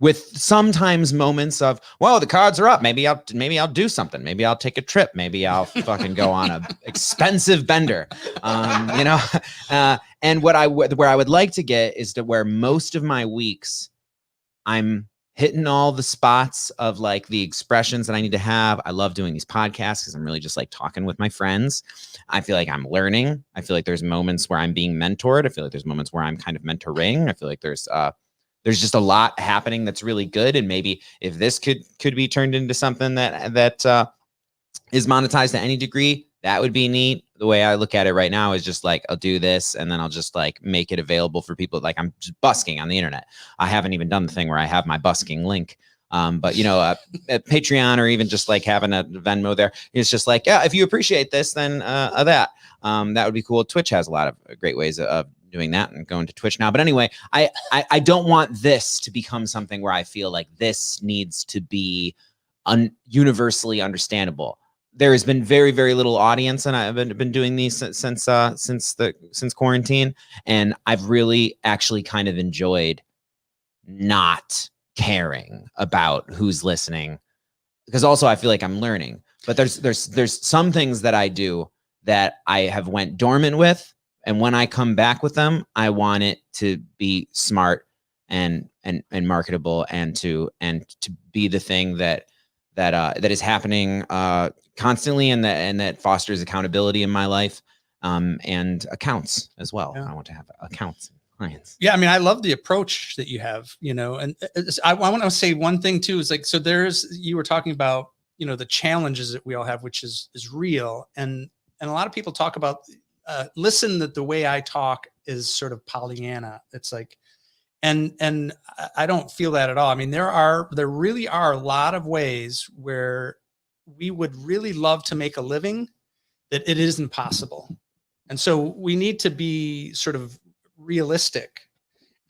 with sometimes moments of, well, the cards are up, maybe I'll do something, maybe I'll take a trip, maybe I'll fucking go on a expensive bender, and where I would like to get is to where most of my weeks I'm hitting all the spots of like the expressions that I need to have. I love doing these podcasts because I'm really just like talking with my friends. I feel like I'm learning. I feel like there's moments where I'm being mentored. I feel like there's moments where I'm kind of mentoring. I feel like there's just a lot happening that's really good. And maybe if this could be turned into something that is monetized to any degree, that would be neat. The way I look at it right now is just like, I'll do this and then I'll just like make it available for people. Like, I'm just busking on the internet. I haven't even done the thing where I have my busking link. But at Patreon, or even just like having a Venmo there, it's just like, yeah, if you appreciate this, then that would be cool. Twitch has a lot of great ways of doing that, and going to Twitch now. But anyway, I don't want this to become something where I feel like this needs to be universally understandable. There has been very, very little audience, and I've been doing these since quarantine, and I've really actually kind of enjoyed not caring about who's listening, because also I feel like I'm learning. But there's some things that I do that I have went dormant with, and when I come back with them, I want it to be smart and marketable, and to be the thing that is happening constantly, and that fosters accountability in my life, and accounts as well. Yeah. I want to have accounts and clients. Yeah, I mean, I love the approach that you have, and I want to say one thing too, is like, so you were talking about, the challenges that we all have, which is real. And a lot of people talk about, listen, that the way I talk is sort of Pollyanna. It's like, And I don't feel that at all. I mean, there really are a lot of ways where we would really love to make a living that it isn't possible. And so we need to be sort of realistic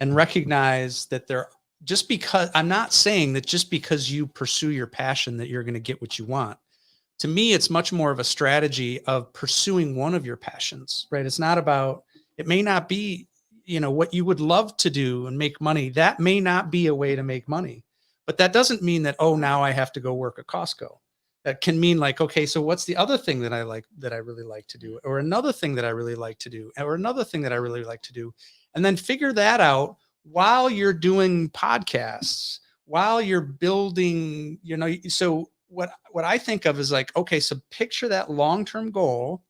and recognize that just because I'm not saying that just because you pursue your passion that you're going to get what you want. To me, it's much more of a strategy of pursuing one of your passions, right? It's not about, it may not be, what you would love to do and make money. That may not be a way to make money, but that doesn't mean that, oh, now I have to go work at Costco. That can mean like, okay, so what's the other thing that I really like to do, or another thing that I really like to do, or another thing that I really like to do, and then figure that out while you're doing podcasts, while you're building, so what I think of is like, okay, so picture that long-term goal,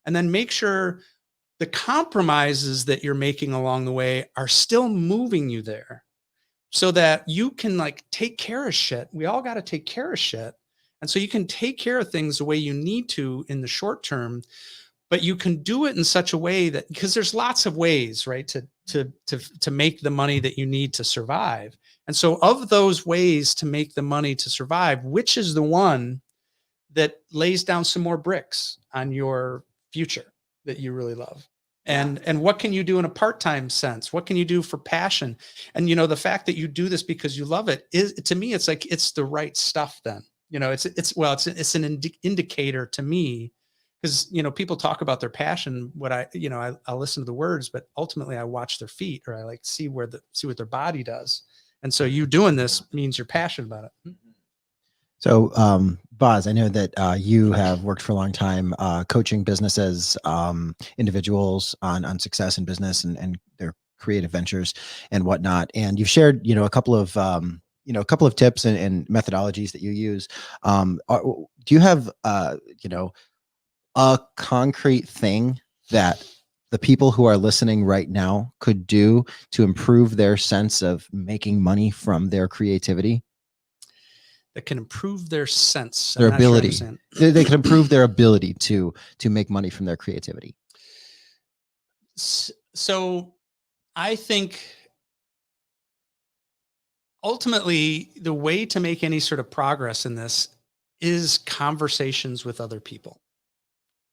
and then make sure the compromises that you're making along the way are still moving you there, so that you can like take care of shit. We all got to take care of shit. And so you can take care of things the way you need to in the short term, but you can do it in such a way that, because there's lots of ways, right, to make the money that you need to survive. And so of those ways to make the money to survive, which is the one that lays down some more bricks on your future that you really love? And what can you do in a part-time sense? What can you do for passion? And, the fact that you do this because you love it is, to me, it's like, it's the right stuff then. It's an indicator to me, because, people talk about their passion. What I'll listen to the words, but ultimately I watch their feet, or I like see what their body does. And so you doing this means you're passionate about it. So, Boz, I know that you have worked for a long time coaching businesses, individuals on success in business and their creative ventures and whatnot. And you've shared, a couple of tips and methodologies that you use. Do you have, a concrete thing that the people who are listening right now could do to improve their sense of making money from their creativity? That can improve their sense, their ability. They can improve their ability to make money from their creativity. So I think ultimately the way to make any sort of progress in this is conversations with other people,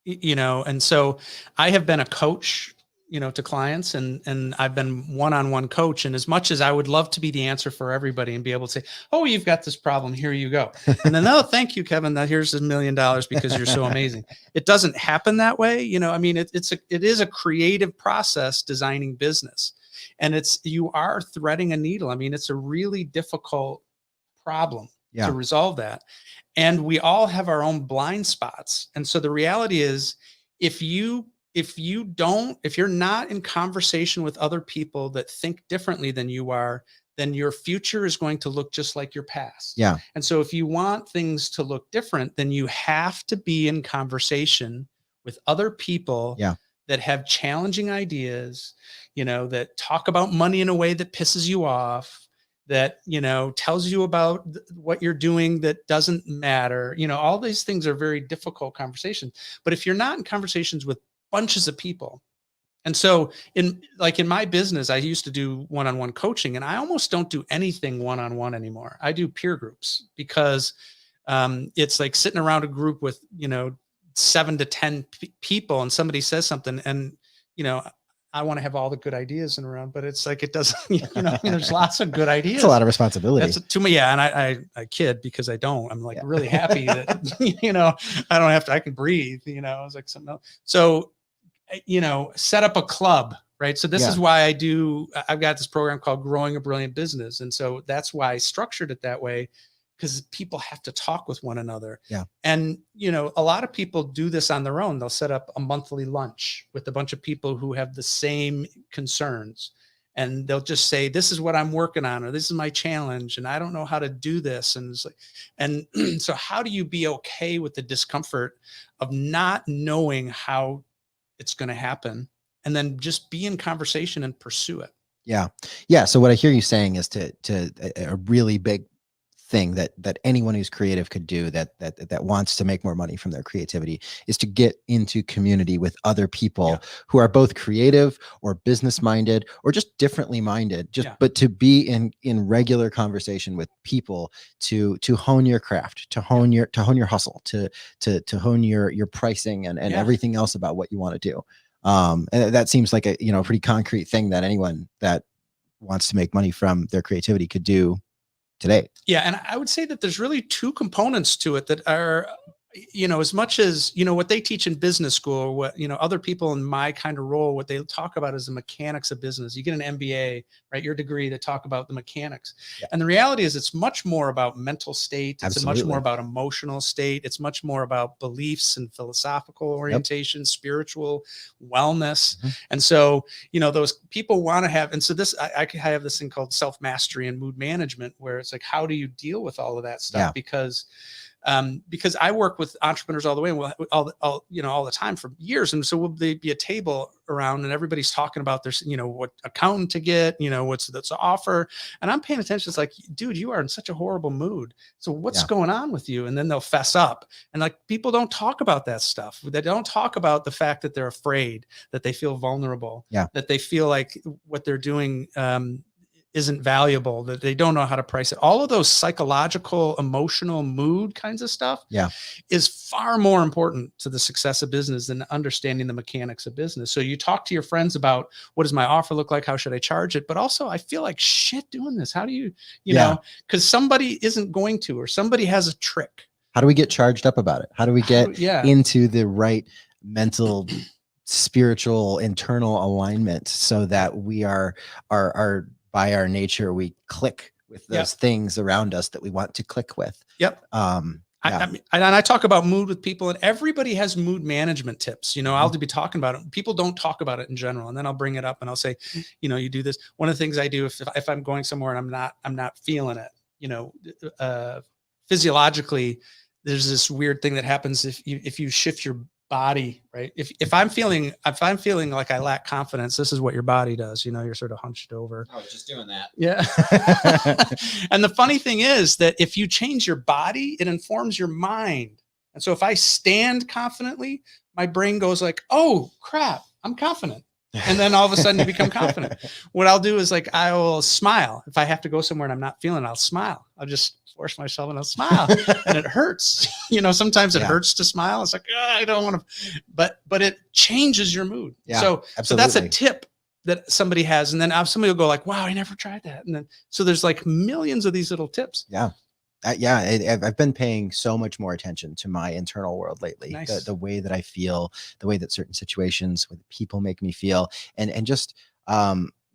and so I have been a coach, to clients, and I've been one-on-one coach. And as much as I would love to be the answer for everybody and be able to say, oh, you've got this problem, here you go. And then, oh, thank you, Kevin, that here's $1 million because you're so amazing. It doesn't happen that way. It is a creative process designing business. And you are threading a needle. I mean, it's a really difficult problem to resolve that. And we all have our own blind spots. And so the reality is, if you're not in conversation with other people that think differently than you are, then your future is going to look just like your past. Yeah. And so if you want things to look different, then you have to be in conversation with other people that have challenging ideas, that talk about money in a way that pisses you off, that, tells you about what you're doing that doesn't matter. All these things are very difficult conversations. But if you're not in conversations with bunches of people, and so in my business, I used to do one-on-one coaching, and I almost don't do anything one-on-one anymore. I do peer groups, because it's like sitting around a group with, 7 to 10 people, and somebody says something, and, I want to have all the good ideas in around, but it's like, it doesn't, there's lots of good ideas. It's a lot of responsibility. That's too much. Yeah. And I kid, because I don't, I'm like really happy that, I don't have to, I can breathe, I was like something else. So, set up a club, right? So this is why I've got this program called Growing a Brilliant Business. And so that's why I structured it that way, because people have to talk with one another. Yeah. And, a lot of people do this on their own. They'll set up a monthly lunch with a bunch of people who have the same concerns. And they'll just say, this is what I'm working on, or this is my challenge, and I don't know how to do this. And it's like, and so how do you be okay with the discomfort of not knowing how it's going to happen, and then just be in conversation and pursue it? Yeah. So what I hear you saying is to a really big thing that anyone who's creative could do that wants to make more money from their creativity is to get into community with other people who are both creative or business minded or just differently minded, but to be in regular conversation with people to hone your craft, to hone your hustle, to hone your pricing and everything else about what you want to do. And that seems like a pretty concrete thing that anyone that wants to make money from their creativity could do today. Yeah. And I would say that there's really two components to it that are, as much as, what they teach in business school, or what, other people in my kind of role, what they talk about is the mechanics of business. You get an MBA, right? Your degree, that talk about the mechanics. Yeah. And the reality is it's much more about mental state. It's much more about emotional state. It's much more about beliefs and philosophical orientation, spiritual wellness. And so, those people want to have, and so this, I have this thing called self-mastery and mood management, where it's like, how do you deal with all of that stuff? Because I work with entrepreneurs all the way, all the time for years. And so will they be a table around and everybody's talking about their, what accountant to get, what's that's the offer. And I'm paying attention. It's like, dude, you are in such a horrible mood. So what's going on with you? And then they'll fess up. And like, people don't talk about that stuff. They don't talk about the fact that they're afraid, that they feel vulnerable, that they feel like what they're doing, isn't valuable, that they don't know how to price it. All of those psychological, emotional, mood kinds of stuff is far more important to the success of business than understanding the mechanics of business. So you talk to your friends about, what does my offer look like? How should I charge it? But also, I feel like shit doing this. How do you know, because somebody isn't going to, or somebody has a trick. How do we get charged up about it? How do we get into the right mental, spiritual, internal alignment so that we are by our nature, we click with those things around us that we want to click with. I talk about mood with people, and everybody has mood management tips. I'll be talking about it. People don't talk about it in general. And then I'll bring it up and I'll say, you do this. One of the things I do if I'm going somewhere and I'm not feeling it, physiologically, there's this weird thing that happens if you shift your body, right? If I'm feeling like I lack confidence, this is what your body does. You're sort of hunched over. I was just doing that. Yeah. And the funny thing is that if you change your body, it informs your mind. And so if I stand confidently, my brain goes like, oh crap, I'm confident. And then all of a sudden you become confident. What I'll do is like, I will smile. If I have to go somewhere and I'm not feeling it, I'll smile. I'll just force myself and I'll smile. And it hurts. Sometimes it hurts to smile. It's like, I don't want to, but it changes your mood. So that's a tip that somebody has. And then somebody will go like, wow, I never tried that. And then, so there's like millions of these little tips. I've been paying so much more attention to my internal world lately. Nice. The way that I feel, the way that certain situations with people make me feel, and just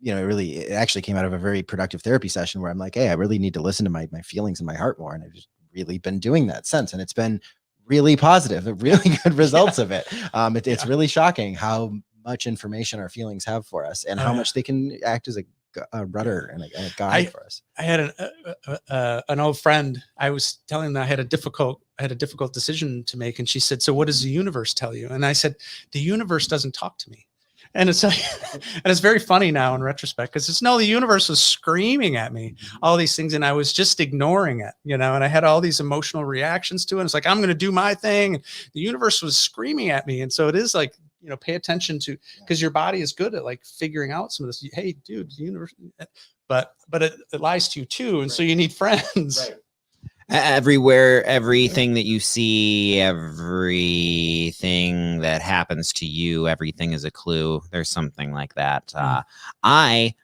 it actually came out of a very productive therapy session where I'm like, hey, I really need to listen to my feelings and my heart more, and I've just really been doing that since, and it's been really positive, really good results of it. It's really shocking how much information our feelings have for us, and how much they can act as a rudder and a guide for us. I had an old friend. I was telling them I had a difficult decision to make, and she said, "So what does the universe tell you?" And I said, "The universe doesn't talk to me." And it's like, and it's very funny now in retrospect, because the universe was screaming at me all these things, and I was just ignoring it, and I had all these emotional reactions to it. It's like, I'm going to do my thing. And the universe was screaming at me. And so it is like, pay attention to, because your body is good at like figuring out some of this. Hey, dude, the universe, but it lies to you too. And so you need friends. Right. Everywhere, everything that you see, everything that happens to you, everything is a clue. There's something like that. I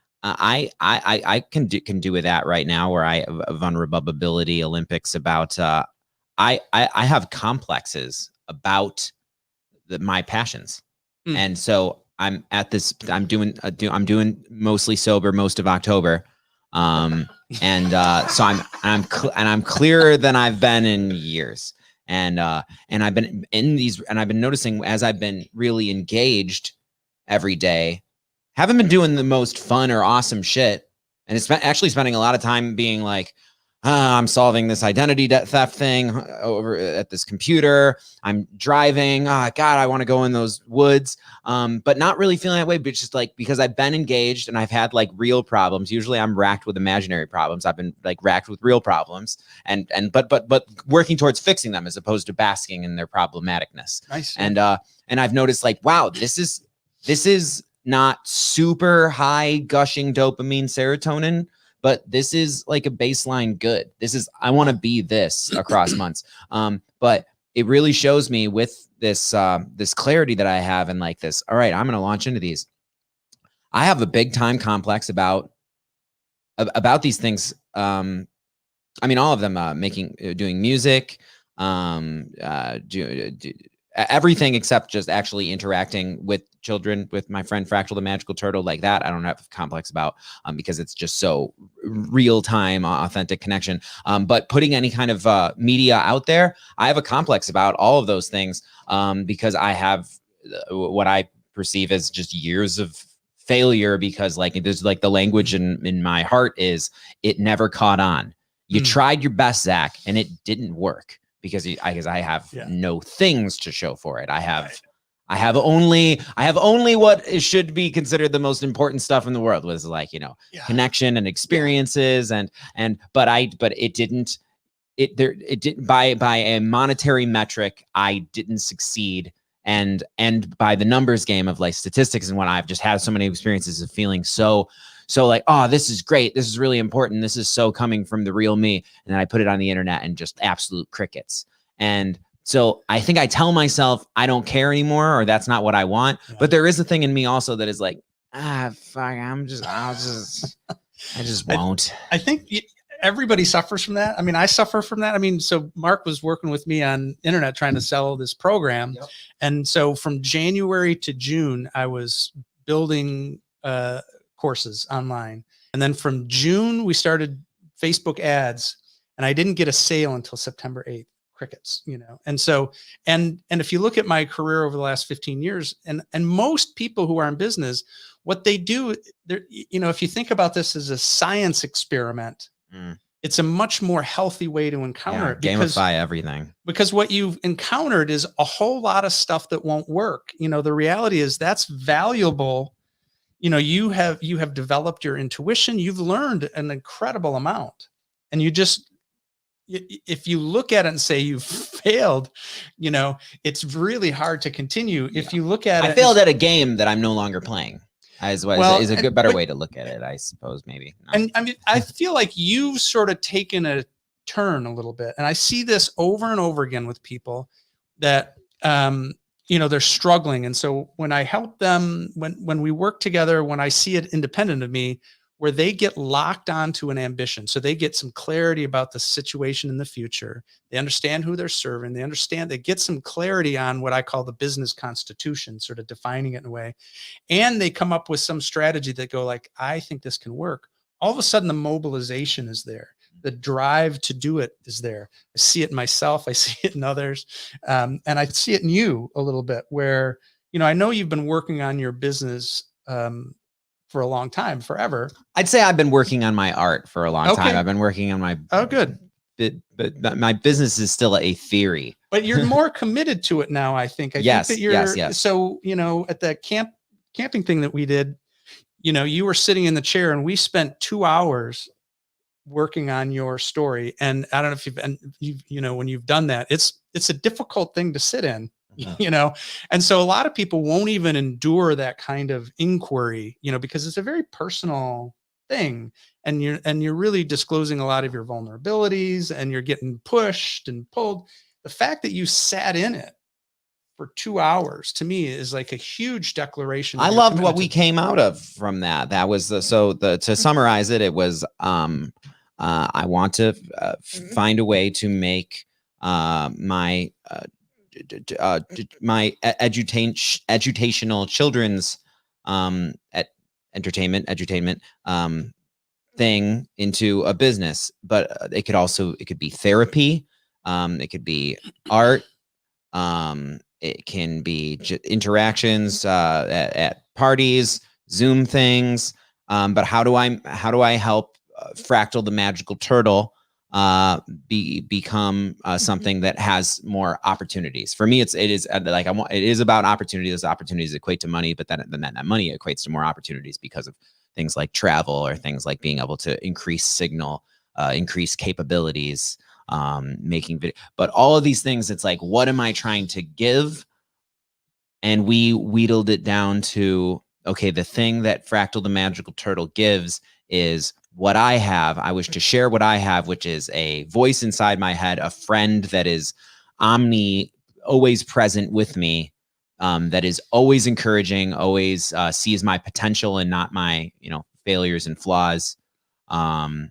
can do with that right now, where I vulnerability Olympics about. I have complexes about my passions, and so I'm at this. I'm doing mostly sober most of October. So I'm clearer than I've been in years. And I've been in these, and I've been noticing as I've been really engaged every day, haven't been doing the most fun or awesome shit. And it's actually spending a lot of time being like, I'm solving this identity theft thing over at this computer. I'm driving. God, I want to go in those woods. But not really feeling that way, but just like, because I've been engaged and I've had like real problems. Usually I'm racked with imaginary problems. I've been like racked with real problems but working towards fixing them as opposed to basking in their problematicness. Nice. And I've noticed like, wow, this is not super high gushing dopamine serotonin, but this is like a baseline good. I want to be this across months. But it really shows me with this clarity that I have and like this, all right, I'm going to launch into these. I have a big time complex about these things. I mean, all of them, doing music, everything except just actually interacting with children, with my friend Fractal the Magical Turtle, like that. I don't have a complex about, because it's just so real time, authentic connection. But putting any kind of media out there, I have a complex about all of those things, because I have what I perceive as just years of failure, because like there's like the language in my heart is it never caught on. You tried your best, Zach, and it didn't work. Because I have no things to show for it. I have only what should be considered the most important stuff in the world, was like, connection and experiences but it didn't by a monetary metric, I didn't succeed. And by the numbers game of like statistics and what, I've just had so many experiences of feeling so like, oh, this is great. This is really important. This is so coming from the real me. And then I put it on the internet and just absolute crickets. And so I think I tell myself I don't care anymore, or that's not what I want. Yeah. But there is a thing in me also that is like, fuck, I just won't. I think everybody suffers from that. I mean, I suffer from that. I mean, so Mark was working with me on internet trying to sell this program. Yep. And so from January to June, I was building courses online. And then from June, we started Facebook ads, and I didn't get a sale until September 8th, crickets, And so, and if you look at my career over the last 15 years, and most people who are in business, what they do, if you think about this as a science experiment, it's a much more healthy way to encounter it. Gamify everything. Because what you've encountered is a whole lot of stuff that won't work. The reality is that's valuable. You have developed your intuition. You've learned an incredible amount, and if you look at it and say you've failed, it's really hard to continue. If you look at I failed at a game that I'm no longer playing. Is a better way to look at it, I suppose, maybe. No. And I mean, I feel like you've sort of taken a turn a little bit, and I see this over and over again with people that they're struggling. And so when I help them, when we work together, when I see it independent of me, where they get locked onto an ambition. So they get some clarity about the situation in the future. They understand who they're serving. They get some clarity on what I call the business constitution, sort of defining it in a way. And they come up with some strategy that go like, I think this can work. All of a sudden the mobilization is there. The drive to do it is there. I see it in myself. I see it in others. And I see it in you a little bit where, I know you've been working on your business for a long time, forever. I'd say I've been working on my art for a long time. I've been working on my... Oh, good. But my business is still a theory. But you're more committed to it now, I think. Yes. So, at the camping thing that we did, you were sitting in the chair and we spent 2 hours working on your story. And I don't know if when you've done that, it's a difficult thing to sit in. And so a lot of people won't even endure that kind of inquiry, because it's a very personal thing, and you're really disclosing a lot of your vulnerabilities, and you're getting pushed and pulled. The fact that you sat in it for 2 hours, to me, is like a huge declaration. I loved what we came out of from that. That was to summarize it. It was I want to find a way to make my edutational children's entertainment thing into a business. But it could be therapy, it could be art, it can be interactions at parties, Zoom things. But how do I help Fractal the Magical Turtle become something that has more opportunities. For me, it is about opportunity. Those opportunities equate to money, but then that money equates to more opportunities because of things like travel or things like being able to increase signal, increase capabilities, making video. But all of these things, it's like, what am I trying to give? And we wheedled it down to, okay, the thing that Fractal the Magical Turtle gives is what I have. I wish to share what I have, which is a voice inside my head, a friend that is always present with me, that is always encouraging, always sees my potential and not my, failures and flaws. And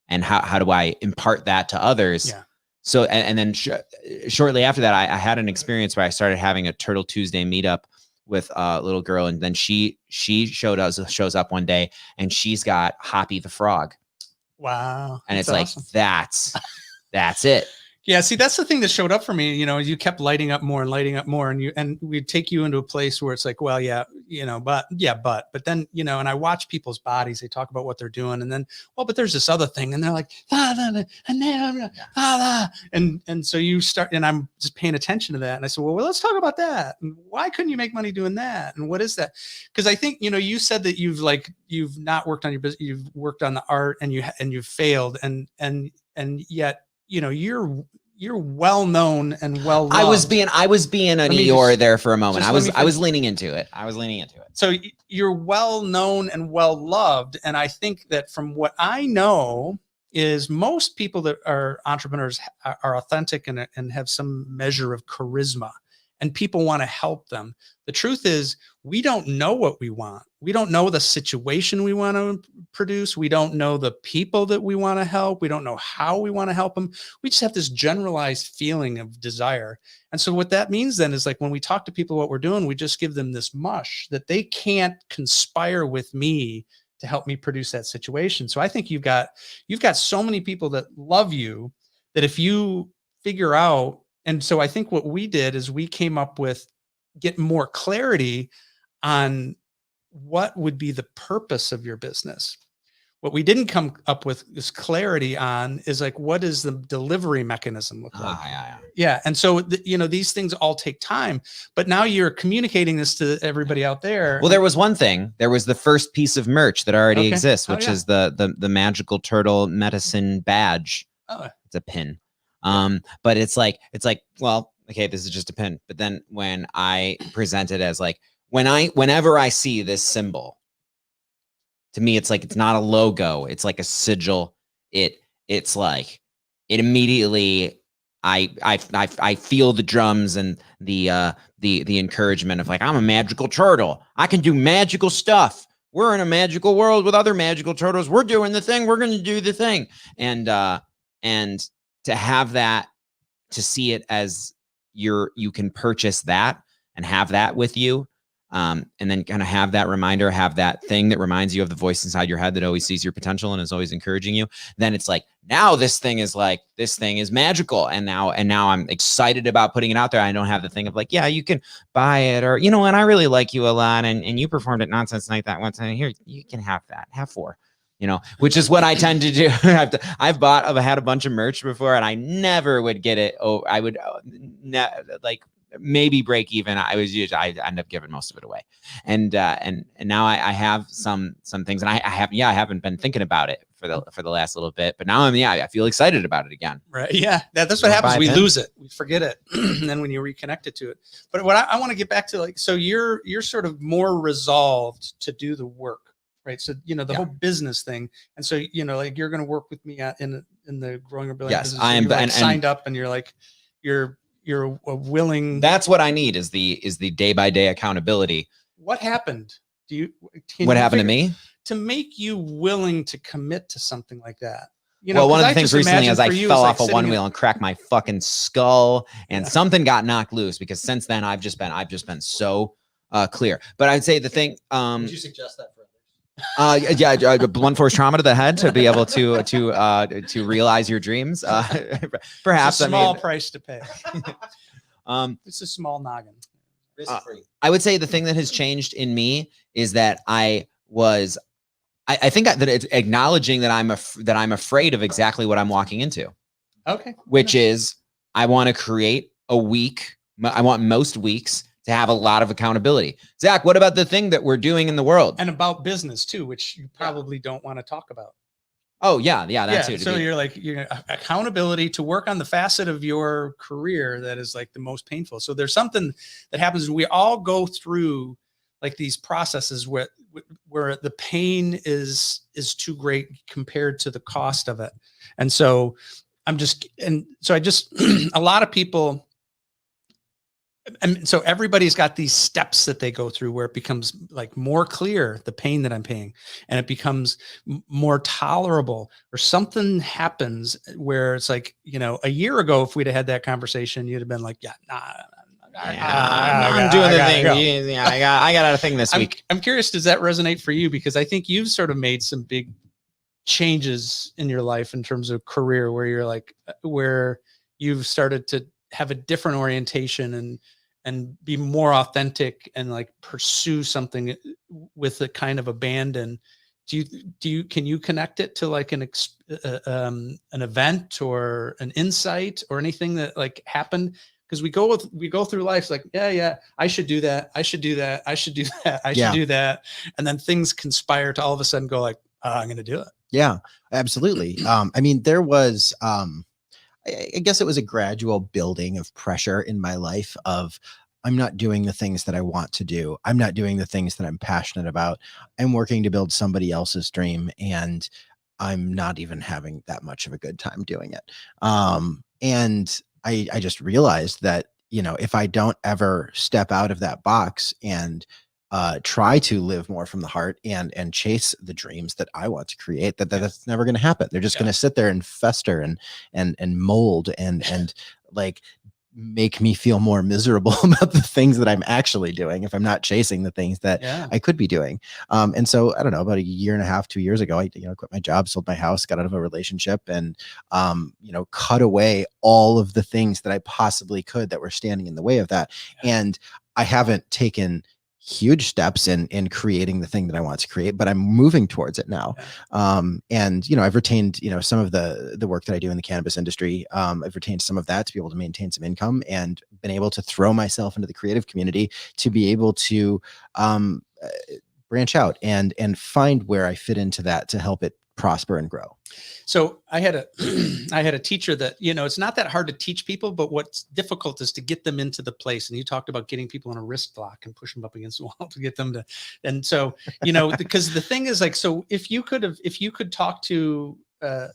how do I impart that to others? Yeah. So, and then shortly after that, I had an experience where I started having a Turtle Tuesday meetup with a little girl, and then she shows up one day, and she's got Hoppy the Frog. Wow. And it's awesome. Like, that's it. Yeah, see, that's the thing that showed up for me. You kept lighting up more, and we'd take you into a place where it's like, well, yeah, but then, and I watch people's bodies. They talk about what they're doing, and then, well, but there's this other thing, and they're like, and so you start, and I'm just paying attention to that, and I said, well, let's talk about that. And why couldn't you make money doing that? And what is that? Because I think, you said that you've not worked on your business, you've worked on the art, and you've failed, and yet, you're well known and well loved. I was being an Eeyore there for a moment. I was leaning into it. So you're well known and well loved. And I think that from what I know is most people that are entrepreneurs are authentic and have some measure of charisma, and people want to help them. The truth is, we don't know what we want. We don't know the situation we want to produce. We don't know the people that we want to help. We don't know how we want to help them. We just have this generalized feeling of desire. And so what that means then is, like, when we talk to people what we're doing, we just give them this mush that they can't conspire with me to help me produce that situation. So I think you've got so many people that love you that if you figure out, and so I think what we did is we came up with get more clarity on what would be the purpose of your business. What we didn't come up with is clarity on is, like, what does the delivery mechanism look like? Yeah. And so, these things all take time, but now you're communicating this to everybody out there. Well, there was one thing. There was the first piece of merch that already exists, which is the Magical Turtle Medicine badge. Oh. It's a pin. But it's like, well, okay, this is just a pin. But then when I present it as, like, whenever I see this symbol, to me, it's like, it's not a logo. It's like a sigil. It's like, it immediately, I feel the drums and the encouragement of, like, I'm a magical turtle. I can do magical stuff. We're in a magical world with other magical turtles. We're doing the thing. We're going to do the thing. And to have that, to see it as you can purchase that and have that with you. And then kind of have that reminder, have that thing that reminds you of the voice inside your head that always sees your potential and is always encouraging you. Then it's like, now this thing is magical. And now I'm excited about putting it out there. I don't have the thing of, like, yeah, you can buy it, or, and I really like you a lot. And you performed at Nonsense Night that one time. Here, you can have that, have 4, which is what I tend to do. I've had a bunch of merch before, and I never would get it. Oh, I would maybe break even. I end up giving most of it away. And now I have some things, and I haven't been thinking about it for the last little bit, but now I feel excited about it again. Right. Yeah. That's what happens. We lose it. We forget it. And then when you reconnect it to it. But what I want to get back to, like, so you're sort of more resolved to do the work, right? So, the whole business thing. And so, like, you're going to work with me in the Growing Your Brilliant Business. I am, like, signed up, and you're like, you're a willing. That's what I need is the day by day accountability. What happened? What happened to me to make you willing to commit to something like that? Well, one of the things recently is I fell off a one wheel and cracked my fucking skull, and something got knocked loose, because since then I've just been so clear. But I'd say the thing. Would you suggest that for others? Blunt force trauma to the head to be able to realize your dreams. Perhaps it's a small price to pay. It's a small noggin. I would say the thing that has changed in me is that I I think that it's acknowledging that I'm afraid of exactly what I'm walking into, Okay. which is I want to create a week. I want most weeks to have a lot of accountability. Zach, what about the thing that we're doing in the world? And about business too, which you probably don't want to talk about. Oh yeah, that too. So you're like, accountability to work on the facet of your career that is like the most painful. So there's something that happens. We all go through like these processes where the pain is too great compared to the cost of it. And so I just a lot of people. And so everybody's got these steps that they go through where it becomes like more clear, the pain that I'm paying, and it becomes more tolerable, or something happens where it's like, a year ago, if we'd have had that conversation, you'd have been like, yeah, nah, I'm doing the thing. Go. Yeah, I got a thing this week. I'm curious, does that resonate for you? Because I think you've sort of made some big changes in your life in terms of career, where you're like, where you've started to have a different orientation and be more authentic and like pursue something with a kind of abandon. Can you connect it to like an event or an insight or anything that like happened? Because we go through life like, yeah, I should do that. I should do that. I should do that. I should do that. And then things conspire to all of a sudden go like, I'm going to do it. Yeah, absolutely. I mean, there was, I guess it was a gradual building of pressure in my life of, I'm not doing the things that I want to do. I'm not doing the things that I'm passionate about. I'm working to build somebody else's dream, and I'm not even having that much of a good time doing it. And I just realized that, if I don't ever step out of that box and try to live more from the heart and chase the dreams that I want to create, that's never going to happen. They're just going to sit there and fester and mold and like make me feel more miserable about the things that I'm actually doing if I'm not chasing the things that I could be doing. And so I don't know, about a year and a half, 2 years ago, I quit my job, sold my house, got out of a relationship, and cut away all of the things that I possibly could that were standing in the way of that. And I haven't taken huge steps in creating the thing that I want to create, but I'm moving towards it now. And, I've retained, some of the work that I do in the cannabis industry. I've retained some of that to be able to maintain some income, and been able to throw myself into the creative community to be able to branch out and find where I fit into that to help it prosper and grow. So I had a teacher that, it's not that hard to teach people, but what's difficult is to get them into the place. And you talked about getting people in a wrist lock and push them up against the wall to get them to, and so, because the thing is like, so if you could talk to the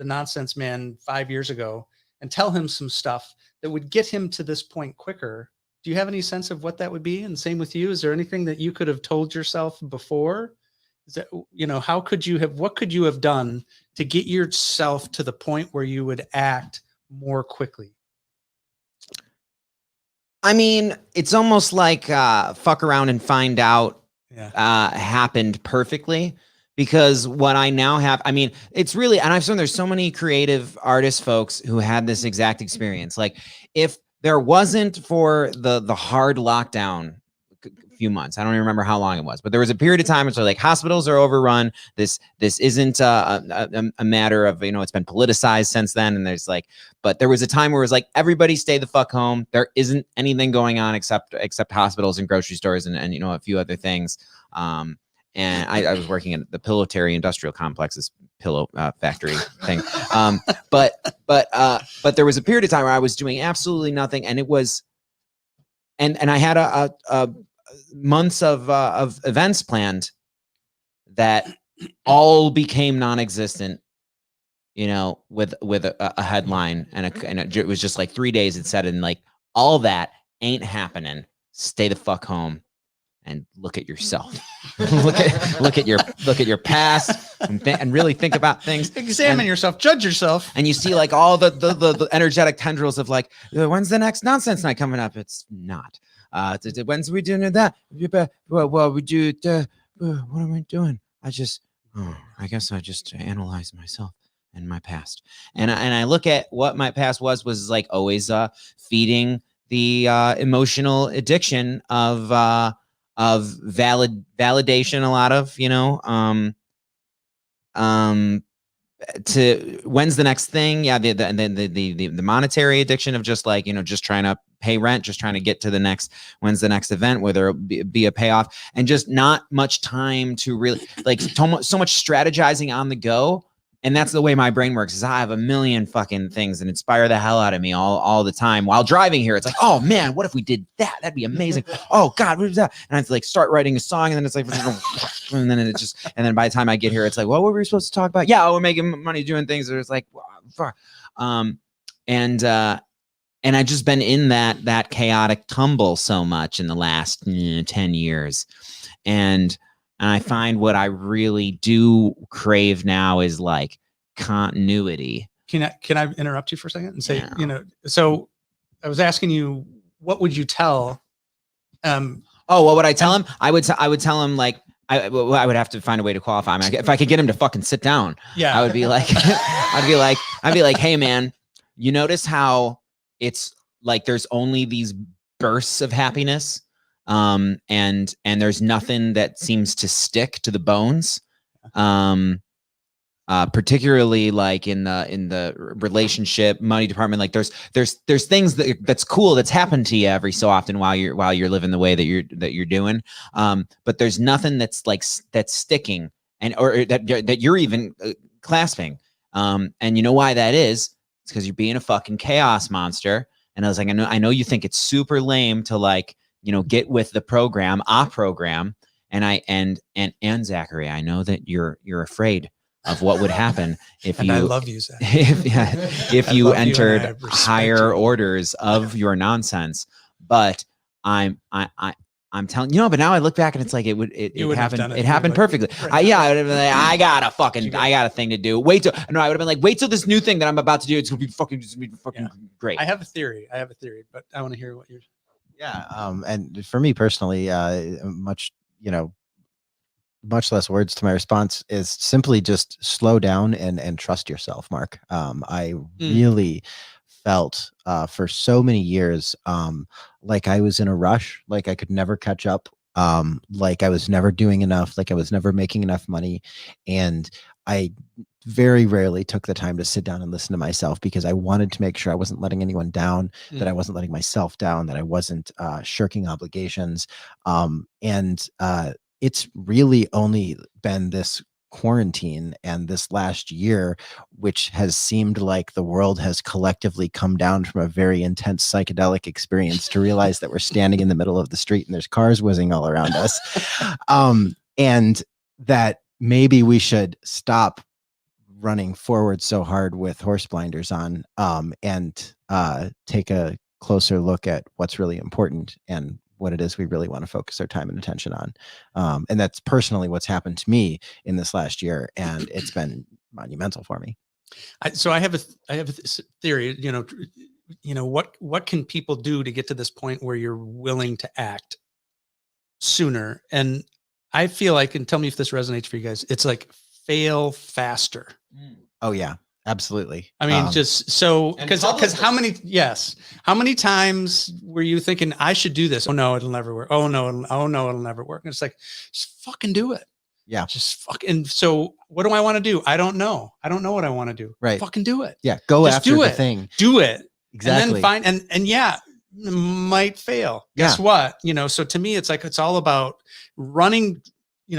nonsense man 5 years ago and tell him some stuff that would get him to this point quicker, do you have any sense of what that would be? And same with you. Is there anything that you could have told yourself before? Is that, what could you have done to get yourself to the point where you would act more quickly? I mean, it's almost like fuck around and find out happened perfectly, because what I now have, I mean, it's really, and I've seen there's so many creative artist folks who had this exact experience. Like, if there wasn't for the hard lockdown few months, I don't even remember how long it was, but there was a period of time where like hospitals are overrun. This isn't a matter of, it's been politicized since then. And there's like, but there was a time where it was like, everybody stay the fuck home. There isn't anything going on except hospitals and grocery stores and a few other things. And I was working at the Pillow Terry Industrial Complex's pillow factory thing. But there was a period of time where I was doing absolutely nothing, and it was, and I had a months of events planned that all became non-existent, with a headline and it was just like 3 days it said, and like, all that ain't happening. Stay the fuck home and look at yourself. look at your past and really think about things. Examine yourself, judge yourself. And you see like all the energetic tendrils of like, when's the next nonsense night coming up? It's not. When's we doing that? Well, we do. What am I doing? I guess I just analyze myself and my past, and I look at what my past was like always feeding the emotional addiction of validation. A lot of to when's the next thing? Yeah, the monetary addiction of just like, just trying to pay rent, just trying to get to the next, when's the next event, whether it be a payoff, and just not much time to really like so much strategizing on the go. And that's the way my brain works, is I have a million fucking things that inspire the hell out of me all the time while driving here. It's like, oh man, what if we did that? That'd be amazing. Oh God, what is that? And I have to like start writing a song, and then it's like, and then by the time I get here, it's like, what were we supposed to talk about? Yeah, we're making money doing things. It's like, and I've just been in that chaotic tumble so much in the last 10 years. And I find what I really do crave now is like continuity. Can I interrupt you for a second and say, so I was asking you, what would you tell? What would I tell him? I would tell him like, I would have to find a way to qualify him. If I could get him to fucking sit down, yeah, I would be like, I'd be like, hey man, you notice how it's like there's only these bursts of happiness, and there's nothing that seems to stick to the bones, particularly like in the relationship money department. Like there's things that's cool that's happened to you every so often while you're living the way that you're doing, but there's nothing that's sticking or that you're even clasping, and you know why that is? It's because you're being a fucking chaos monster. And I was like, I know you think it's super lame to like, get with the program, and Zachary, I know that you're afraid of what would happen if and you, I love you, Zach. if you entered higher orders of your nonsense. But I'm telling but now I look back and it's like it happened. It happened perfectly. Right. I would have been like, I got a thing to do. I would have been like, wait till this new thing that I'm about to do. It's gonna be fucking great. I have a theory, but I want to hear what you're. Yeah. And for me personally, much less words to my response is simply just slow down and trust yourself, Mark. I really felt for so many years like I was in a rush, like I could never catch up, like I was never doing enough, like I was never making enough money. And I very rarely took the time to sit down and listen to myself, because I wanted to make sure I wasn't letting anyone down, that I wasn't letting myself down, that I wasn't shirking obligations. And it's really only been this quarantine and this last year, which has seemed like the world has collectively come down from a very intense psychedelic experience, to realize that we're standing in the middle of the street and there's cars whizzing all around us. And that maybe we should stop running forward so hard with horse blinders on, and take a closer look at what's really important and what it is we really want to focus our time and attention on. And that's personally what's happened to me in this last year, and it's been monumental for me. So I have a theory, what can people do to get to this point where you're willing to act sooner? And I feel like, and tell me if this resonates for you guys, it's like fail faster. Oh yeah, absolutely. I mean, just so, because how many times were you thinking I should do this? Oh no, it'll never work. Oh no, it'll never work. And it's like, just fucking do it. Yeah. Just fucking. So what do I want to do? I don't know. I don't know what I want to do. Right. Fucking do it. Yeah. Go just after the thing. Do it. Exactly. And then find, and yeah, might fail. Guess what? So to me, it's like, it's all about running,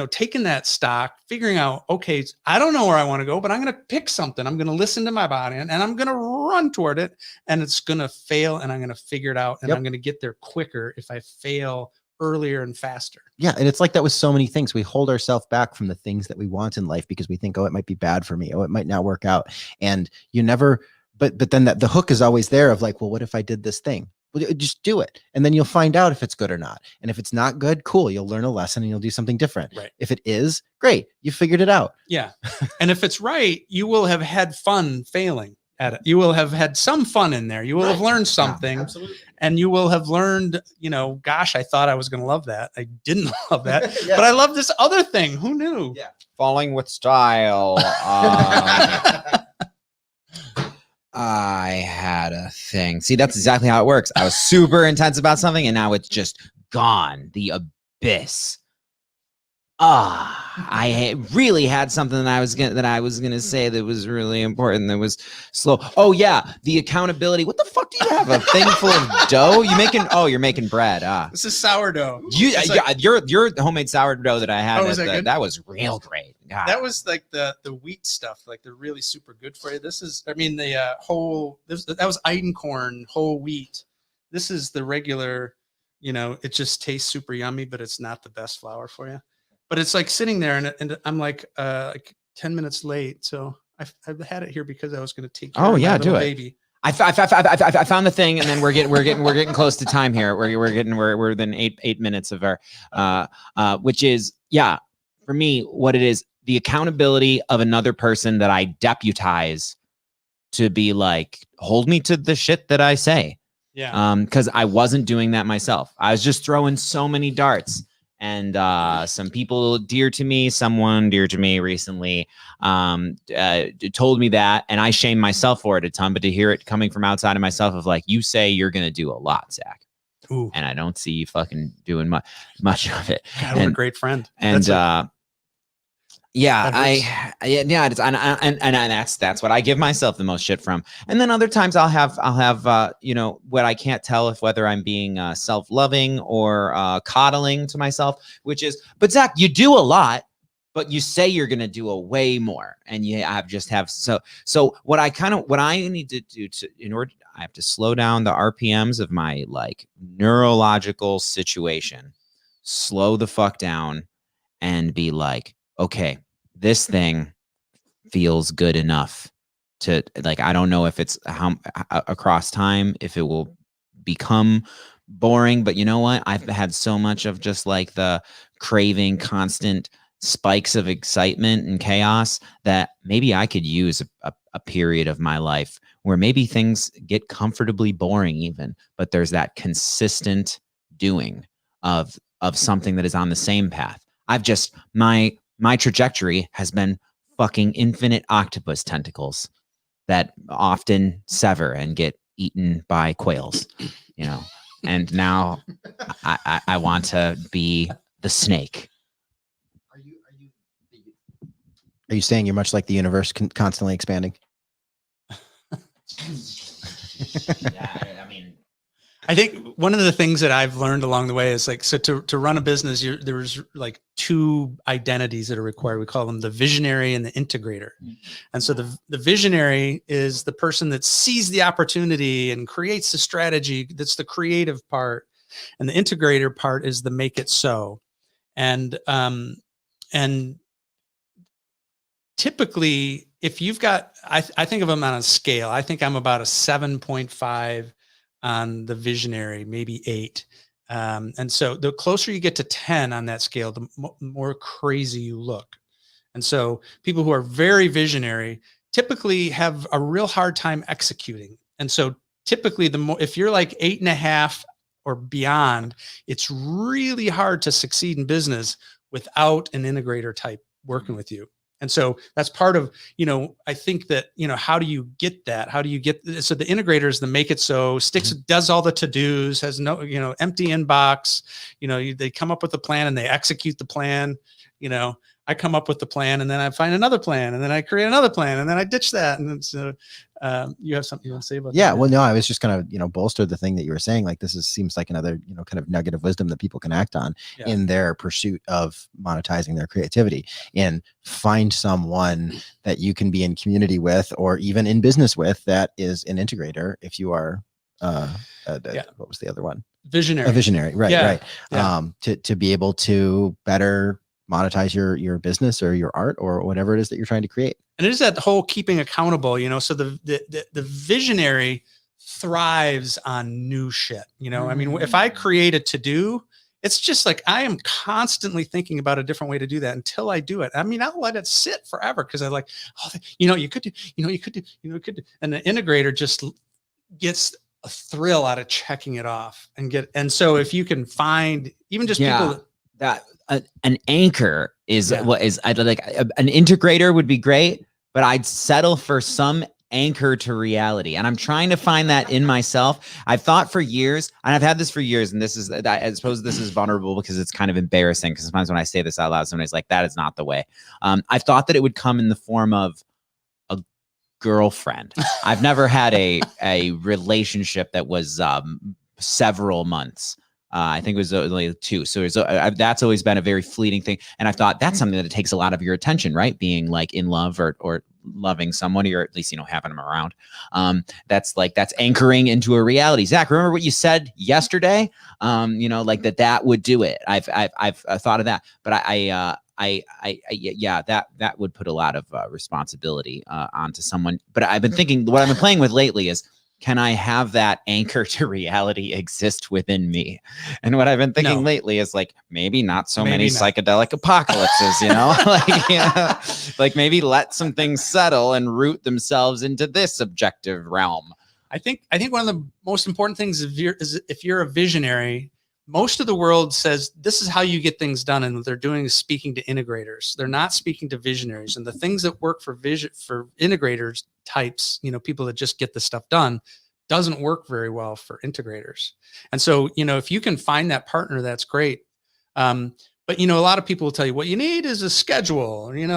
taking that stock, figuring out, okay, I don't know where I want to go, but I'm going to pick something. I'm going to listen to my body and I'm going to run toward it, and it's going to fail, and I'm going to figure it out, and I'm going to get there quicker if I fail earlier and faster. Yeah. And it's like that with so many things. We hold ourselves back from the things that we want in life because we think, oh, it might be bad for me. Oh, it might not work out. And you never, but then the hook is always there of like, well, what if I did this thing? Well, just do it. And then you'll find out if it's good or not. And if it's not good, cool. You'll learn a lesson and you'll do something different. Right. If it is, great. You figured it out. Yeah. And if it's right, you will have had fun failing at it. You will have had some fun in there. You will have learned something. Yeah, absolutely. And you will have learned, gosh, I thought I was going to love that. I didn't love that, but I love this other thing. Who knew? Yeah. Falling with style. I had a thing. See, that's exactly how it works. I was super intense about something, and now it's just gone. The abyss. I really had something that I was gonna say that was really important. That was slow. Oh yeah, the accountability. What the fuck do you have? A thing full of dough? You're making bread. This is sourdough. Yeah, your homemade sourdough that I had. Oh, was that good? That was real great. God. That was like the wheat stuff. Like they're really super good for you. This is, I mean, the that was Eidenkorn whole wheat. This is the regular, it just tastes super yummy, but it's not the best flour for you. But it's like sitting there and I'm like 10 minutes late. So I've had it here because I was going to take care of my little baby. I found the thing, and then we're getting close to time here. We're within 8 minutes of our which is for me what it is, the accountability of another person that I deputize to be like, hold me to the shit that I say. Yeah. Because I wasn't doing that myself. I was just throwing so many darts. And some people dear to me, someone dear to me recently told me that, and I shame myself for it a ton. But to hear it coming from outside of myself of like, you say you're going to do a lot, Zach. Ooh. And I don't see you fucking doing much of it. God, what a great friend. And that's what I give myself the most shit from. And then other times I'll have what I can't tell if whether I'm being self-loving or coddling to myself, which is, but Zach, you do a lot, but you say you're going to do a way more. And so what I need to do I have to slow down the RPMs of my like neurological situation, slow the fuck down and be like, okay, this thing feels good enough to like, I don't know if it's how across time, if it will become boring, but you know what? I've had so much of just like the craving constant spikes of excitement and chaos that maybe I could use a period of my life where maybe things get comfortably boring even, but there's that consistent doing of something that is on the same path. I've just, my trajectory has been fucking infinite octopus tentacles that often sever and get eaten by quails, and now I want to be the snake. Are you saying you're much like the universe constantly expanding? I mean, I think one of the things that I've learned along the way is like, so to run a business, there's like two identities that are required. We call them the visionary and the integrator. And so the visionary is the person that sees the opportunity and creates the strategy. That's the creative part. And the integrator part is the make it so. And typically if you've got, I think of them on a scale, I think I'm about a 7.5 on the visionary, maybe 8. And so the closer you get to 10 on that scale, the more crazy you look. And so people who are very visionary typically have a real hard time executing. And so typically if you're like 8.5 or beyond, it's really hard to succeed in business without an integrator type working with you. And so that's part of, I think that, how do you get that? So the integrator is the make it so, does all the to-dos, has no, empty inbox, they come up with a plan and they execute the plan. I come up with the plan and then I find another plan and then I create another plan and then I ditch that. And so you have something you want to say about that? Yeah, well, no, I was just going to, bolster the thing that you were saying. Like, seems like another, kind of nugget of wisdom that people can act on in their pursuit of monetizing their creativity, and find someone that you can be in community with or even in business with that is an integrator. If you are, what was the other one? Visionary. A visionary. Right. Yeah. Right. Yeah. To be able to better monetize your business or your art or whatever it is that you're trying to create. And it is that whole keeping accountable, so the visionary thrives on new shit. I mean, if I create a to-do, it's just like, I am constantly thinking about a different way to do that until I do it. I mean, I'll let it sit forever because I like, you could do, and the integrator just gets a thrill out of checking it off and so if you can find even just people that an anchor is what is, I'd like an integrator would be great, but I'd settle for some anchor to reality. And I'm trying to find that in myself. I've thought for years, and I've had this for years, and this is, I suppose this is vulnerable because it's kind of embarrassing, because sometimes when I say this out loud, somebody's like, that is not the way. I've thought that it would come in the form of a girlfriend. I've never had a relationship that was several months. I think it was only 2. So that's always been a very fleeting thing. And I thought that's something that takes a lot of your attention, right? Being like in love or loving somebody, or at least, having them around. That's anchoring into a reality. Zach, remember what you said yesterday? Like that would do it. I've thought of that, but that would put a lot of responsibility onto someone. But I've been thinking, what I've been playing with lately is, can I have that anchor to reality exist within me? And what I've been thinking lately is like, maybe not so many psychedelic apocalypses, like maybe let some things settle and root themselves into this objective realm. I think one of the most important things is if you're a visionary, most of the world says this is how you get things done, and what they're doing is speaking to integrators. They're not speaking to visionaries. And the things that work for integrators types, people that just get the stuff done, doesn't work very well for integrators. And so, if you can find that partner, that's great. But a lot of people will tell you what you need is a schedule. You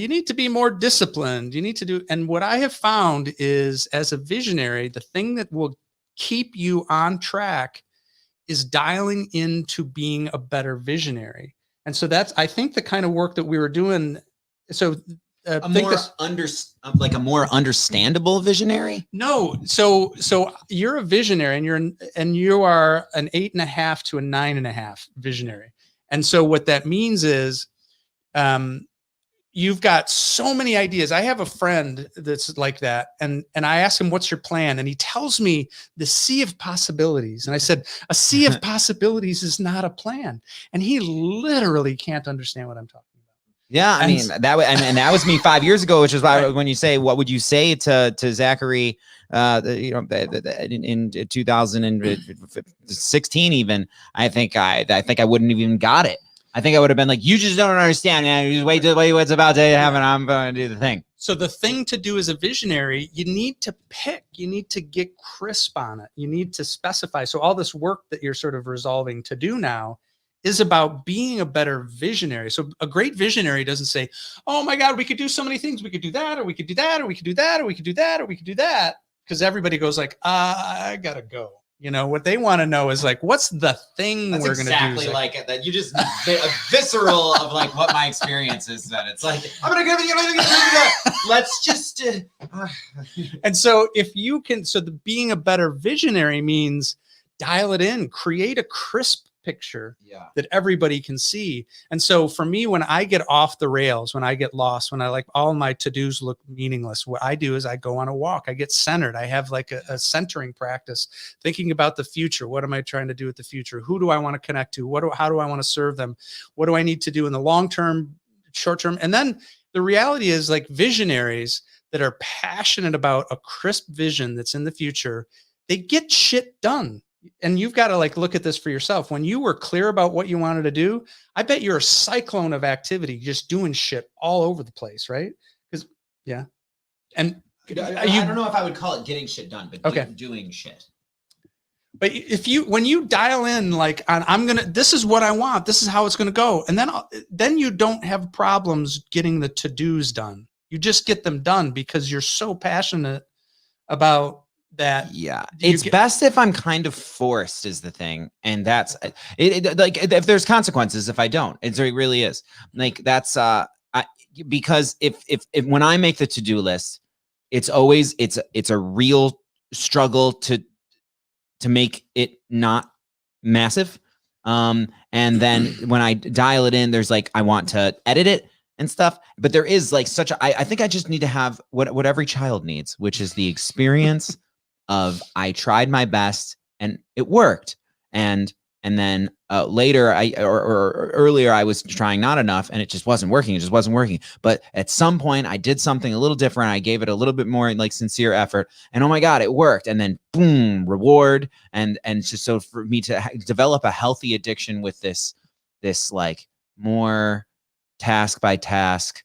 need to be more disciplined. You need to do. And what I have found is, as a visionary, the thing that will keep you on track is dialing into being a better visionary. And so that's, I think, the kind of work that we were doing. So a more understandable visionary. No. So you're a visionary, and you are an 8.5 to a 9.5 visionary. And so what that means is, you've got so many ideas. I have a friend that's like that. And I asked him, what's your plan? And he tells me the sea of possibilities. And I said, a sea of possibilities is not a plan. And he literally can't understand what I'm talking about. Yeah. That was me 5 years ago, which is why when you say, what would you say to Zachary, in 2016, even, I think I wouldn't have even got it. I think I would have been like, you just don't understand, man. You just wait what's about to happen. I'm going to do the thing. So the thing to do as a visionary, you need to pick, you need to get crisp on it. You need to specify. So all this work that you're sort of resolving to do now is about being a better visionary. So a great visionary doesn't say, oh my God, we could do so many things. We could do that, or we could do that, or we could do that, or we could do that, or we could do that. Because everybody goes like, I gotta go. What they want to know is like, what's the thing we're going to do? Exactly like it. That you just a visceral of like what my experience is. Then it's like, I'm going to give you that. Let's just. And so if you can, being a better visionary means dial it in, create a crisp picture that everybody can see. And so for me, when I get off the rails, when I get lost, when I like all my to-dos look meaningless, what I do is I go on a walk. I get centered. I have like a centering practice, thinking about the future. What am I trying to do with the future? Who do I want to connect to? How do I want to serve them? What do I need to do in the long term, short term? And then the reality is, like, visionaries that are passionate about a crisp vision that's in the future, they get shit done. And you've got to like look at this for yourself. When you were clear about what you wanted to do, I bet you're a cyclone of activity, just doing shit all over the place, right? Because and I don't know if I would call it getting shit done, but doing shit. But when you dial in like this is what I want, this is how it's gonna go, and then you don't have problems getting the to-dos done. You just get them done because you're so passionate about that. Yeah, it's best if I'm kind of forced is the thing. And that's it, like, if there's consequences if I don't, it really is like, that's because if when I make the to-do list, it's always it's a real struggle to make it not massive. And then when I dial it in, there's like, I want to edit it and stuff, but there is like I think I just need to have what every child needs, which is the experience of I tried my best and it worked. And then later or earlier I was trying not enough and it just wasn't working. It just wasn't working. But at some point I did something a little different. I gave it a little bit more like sincere effort, and oh my God, it worked. And then boom, reward. And just so for me to develop a healthy addiction with this like more task by task,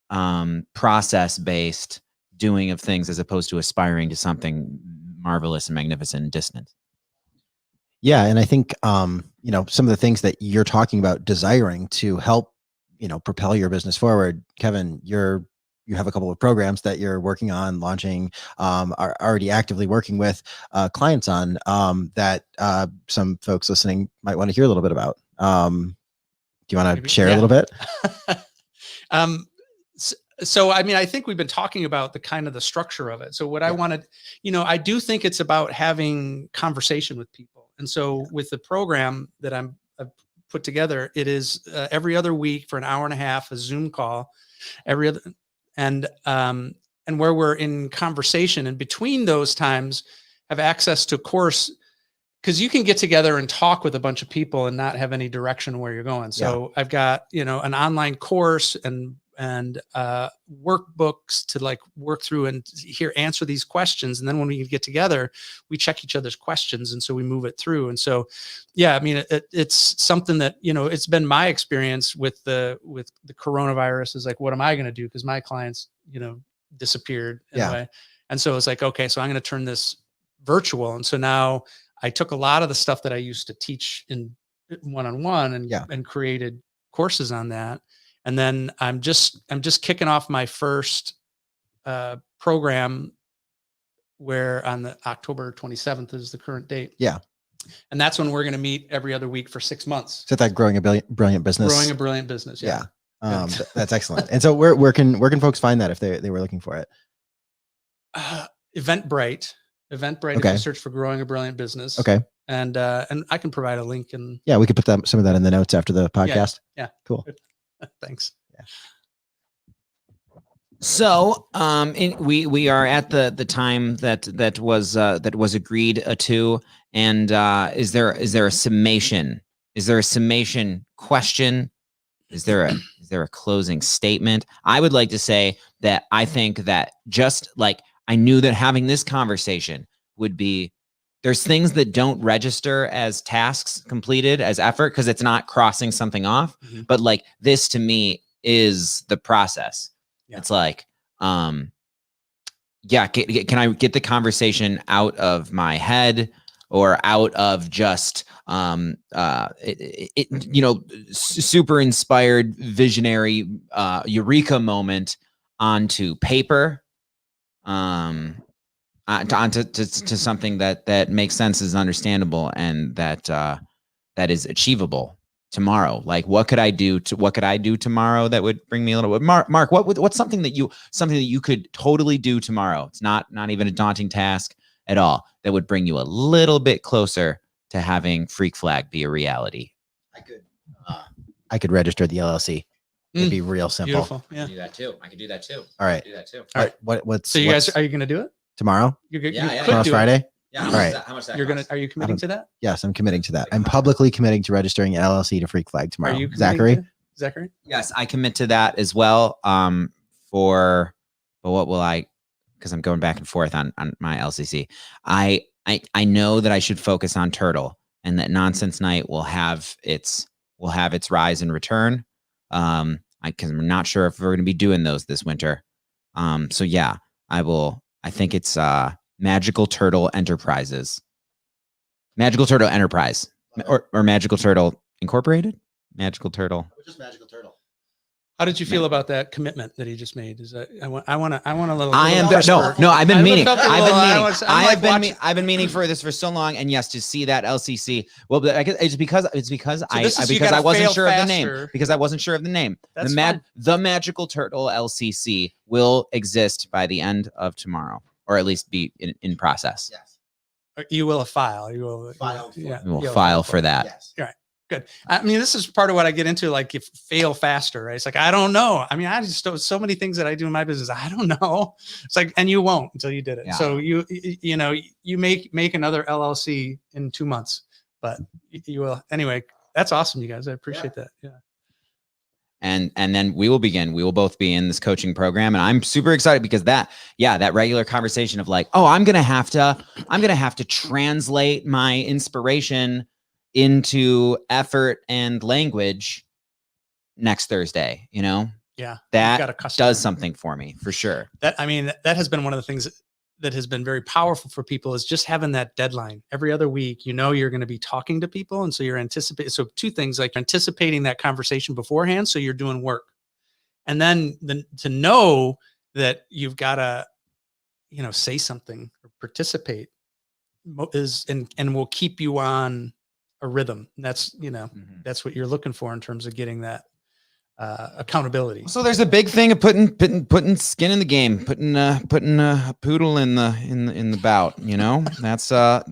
process based doing of things as opposed to aspiring to something marvelous and magnificent and distant. Yeah, and I think you know, some of the things that you're talking about desiring to help, you know, propel your business forward. Kevin, you have a couple of programs that you're working on launching, are already actively working with clients on, that some folks listening might want to hear a little bit about. Do you want to Maybe- share a yeah. little bit? So, I mean, I think we've been talking about the kind of the structure of it. So what I wanted, you know, I do think it's about having conversation with people. And so with the program that I've put together, it is every other week for an hour and a half, a Zoom call every other, and where we're in conversation, and between those times have access to course, because you can get together and talk with a bunch of people and not have any direction where you're going. So I've got, you know, an online course and workbooks to like work through and answer these questions. And then when we get together, we check each other's questions. And so we move it through. And so, yeah, I mean, it's something that, you know, it's been my experience with the coronavirus is like, what am I going to do? Because my clients, you know, disappeared. Anyway. And so it's like, okay, so I'm going to turn this virtual. And so now I took a lot of the stuff that I used to teach in one-on-one and created courses on that. And then I'm just kicking off my first program where on the October 27th is the current date. Yeah. And that's when we're going to meet every other week for 6 months. So that growing a brilliant business. Growing a brilliant business. Yeah. That's excellent. And so where can folks find that if they were looking for it? Eventbrite. Eventbrite. Okay. If you search for Growing a Brilliant Business. Okay. And I can provide a link. And yeah, we could put some of that in the notes after the podcast. Yeah. Cool. Thanks. Yeah. So, we are at the time that was agreed to, and is there a summation? Is there a summation question? Is there a closing statement? I would like to say that I think that just like I knew that having this conversation would be, there's things that don't register as tasks completed, as effort, because it's not crossing something off. Mm-hmm. But like this to me is the process. Yeah. It's like, can I get the conversation out of my head or out of just, super inspired, visionary, eureka moment onto paper, onto something that makes sense, is understandable, and that is achievable tomorrow. Like, what could I do tomorrow that would bring me a little bit? Mark, what's something that you could totally do tomorrow? It's not even a daunting task at all, that would bring you a little bit closer to having Freak Flag be a reality. I could register the LLC. It'd be real simple. Beautiful. Yeah. I could do that too. All right. All right. What's So you guys, are you going to do it? tomorrow? You Yeah. could Tomorrow's do it. Friday? Yeah. All right. How much that You're cost? are you committing to that? Yes, I'm committing to that. I'm publicly committing to registering an LLC to Freak Flag tomorrow. Are you committing Zachary? to- Zachary? Yes, I commit to that as well. But what will I? Because I'm going back and forth on my LCC. I know that I should focus on Turtle, and that Nonsense Night will have its rise and return. Because I'm not sure if we're going to be doing those this winter. So yeah, I will. I think it's Magical Turtle Enterprises, Magical Turtle Enterprise, or Magical Turtle Incorporated. Magical Turtle. Just Magical Turtle. How did you feel about that commitment that he just made? Is that I want a little. I am little no. I've been meaning. I've I've been meaning for this for so long, and yes, to see that LCC. Well, but I guess it's because I wasn't sure of the name. Because I wasn't sure of the name. That's The Magical Turtle LCC will exist by the end of tomorrow, or at least be in process. Yes. You will file. You will File for it. We will you'll file for that. Yes. Good. I mean, this is part of what I get into, like, if fail faster, right? It's like, I don't know. I mean, I just so many things that I do in my business. I don't know. It's like, and you won't until you did it. Yeah. So you make another LLC in 2 months, but you will. Anyway, that's awesome, you guys. I appreciate that. Yeah. And then we will begin. We will both be in this coaching program, and I'm super excited because that regular conversation of like, oh, I'm gonna have to translate my inspiration into effort and language next Thursday, Yeah. That You've got a customer. does something for me for sure. That, I mean, that has been one of the things that has been very powerful for people, is just having that deadline every other week. You know, you're going to be talking to people. And so you're anticipating. So two things, like anticipating that conversation beforehand. So you're doing work. And then to know that you've got to, you know, say something or participate is, and will keep you on a rhythm. That's, you know, that's what you're looking for in terms of getting that accountability. So there's a big thing of putting skin in the game, putting a poodle in the bout. You know, that's a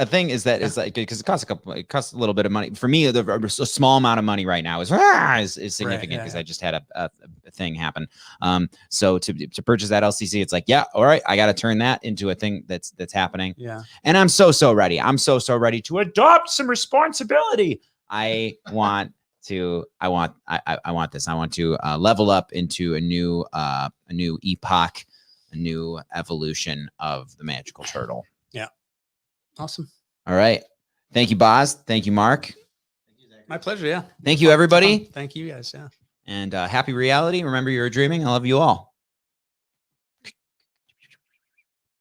thing. Is that is like, because it costs a little bit of money for me. A small amount of money right now is significant, because I just had a thing happen. So to purchase that LCC, it's like, yeah, all right, I got to turn that into a thing that's happening. Yeah, and I'm so ready. I'm so ready to adopt some responsibility. I want this. I want to level up into a new epoch, a new evolution of the magical turtle. Yeah. Awesome. All right. Thank you, Boz. Thank you, Mark. My pleasure. Yeah. Thank you, everybody. Thank you guys. Yeah. And happy reality. Remember, you're dreaming. I love you all.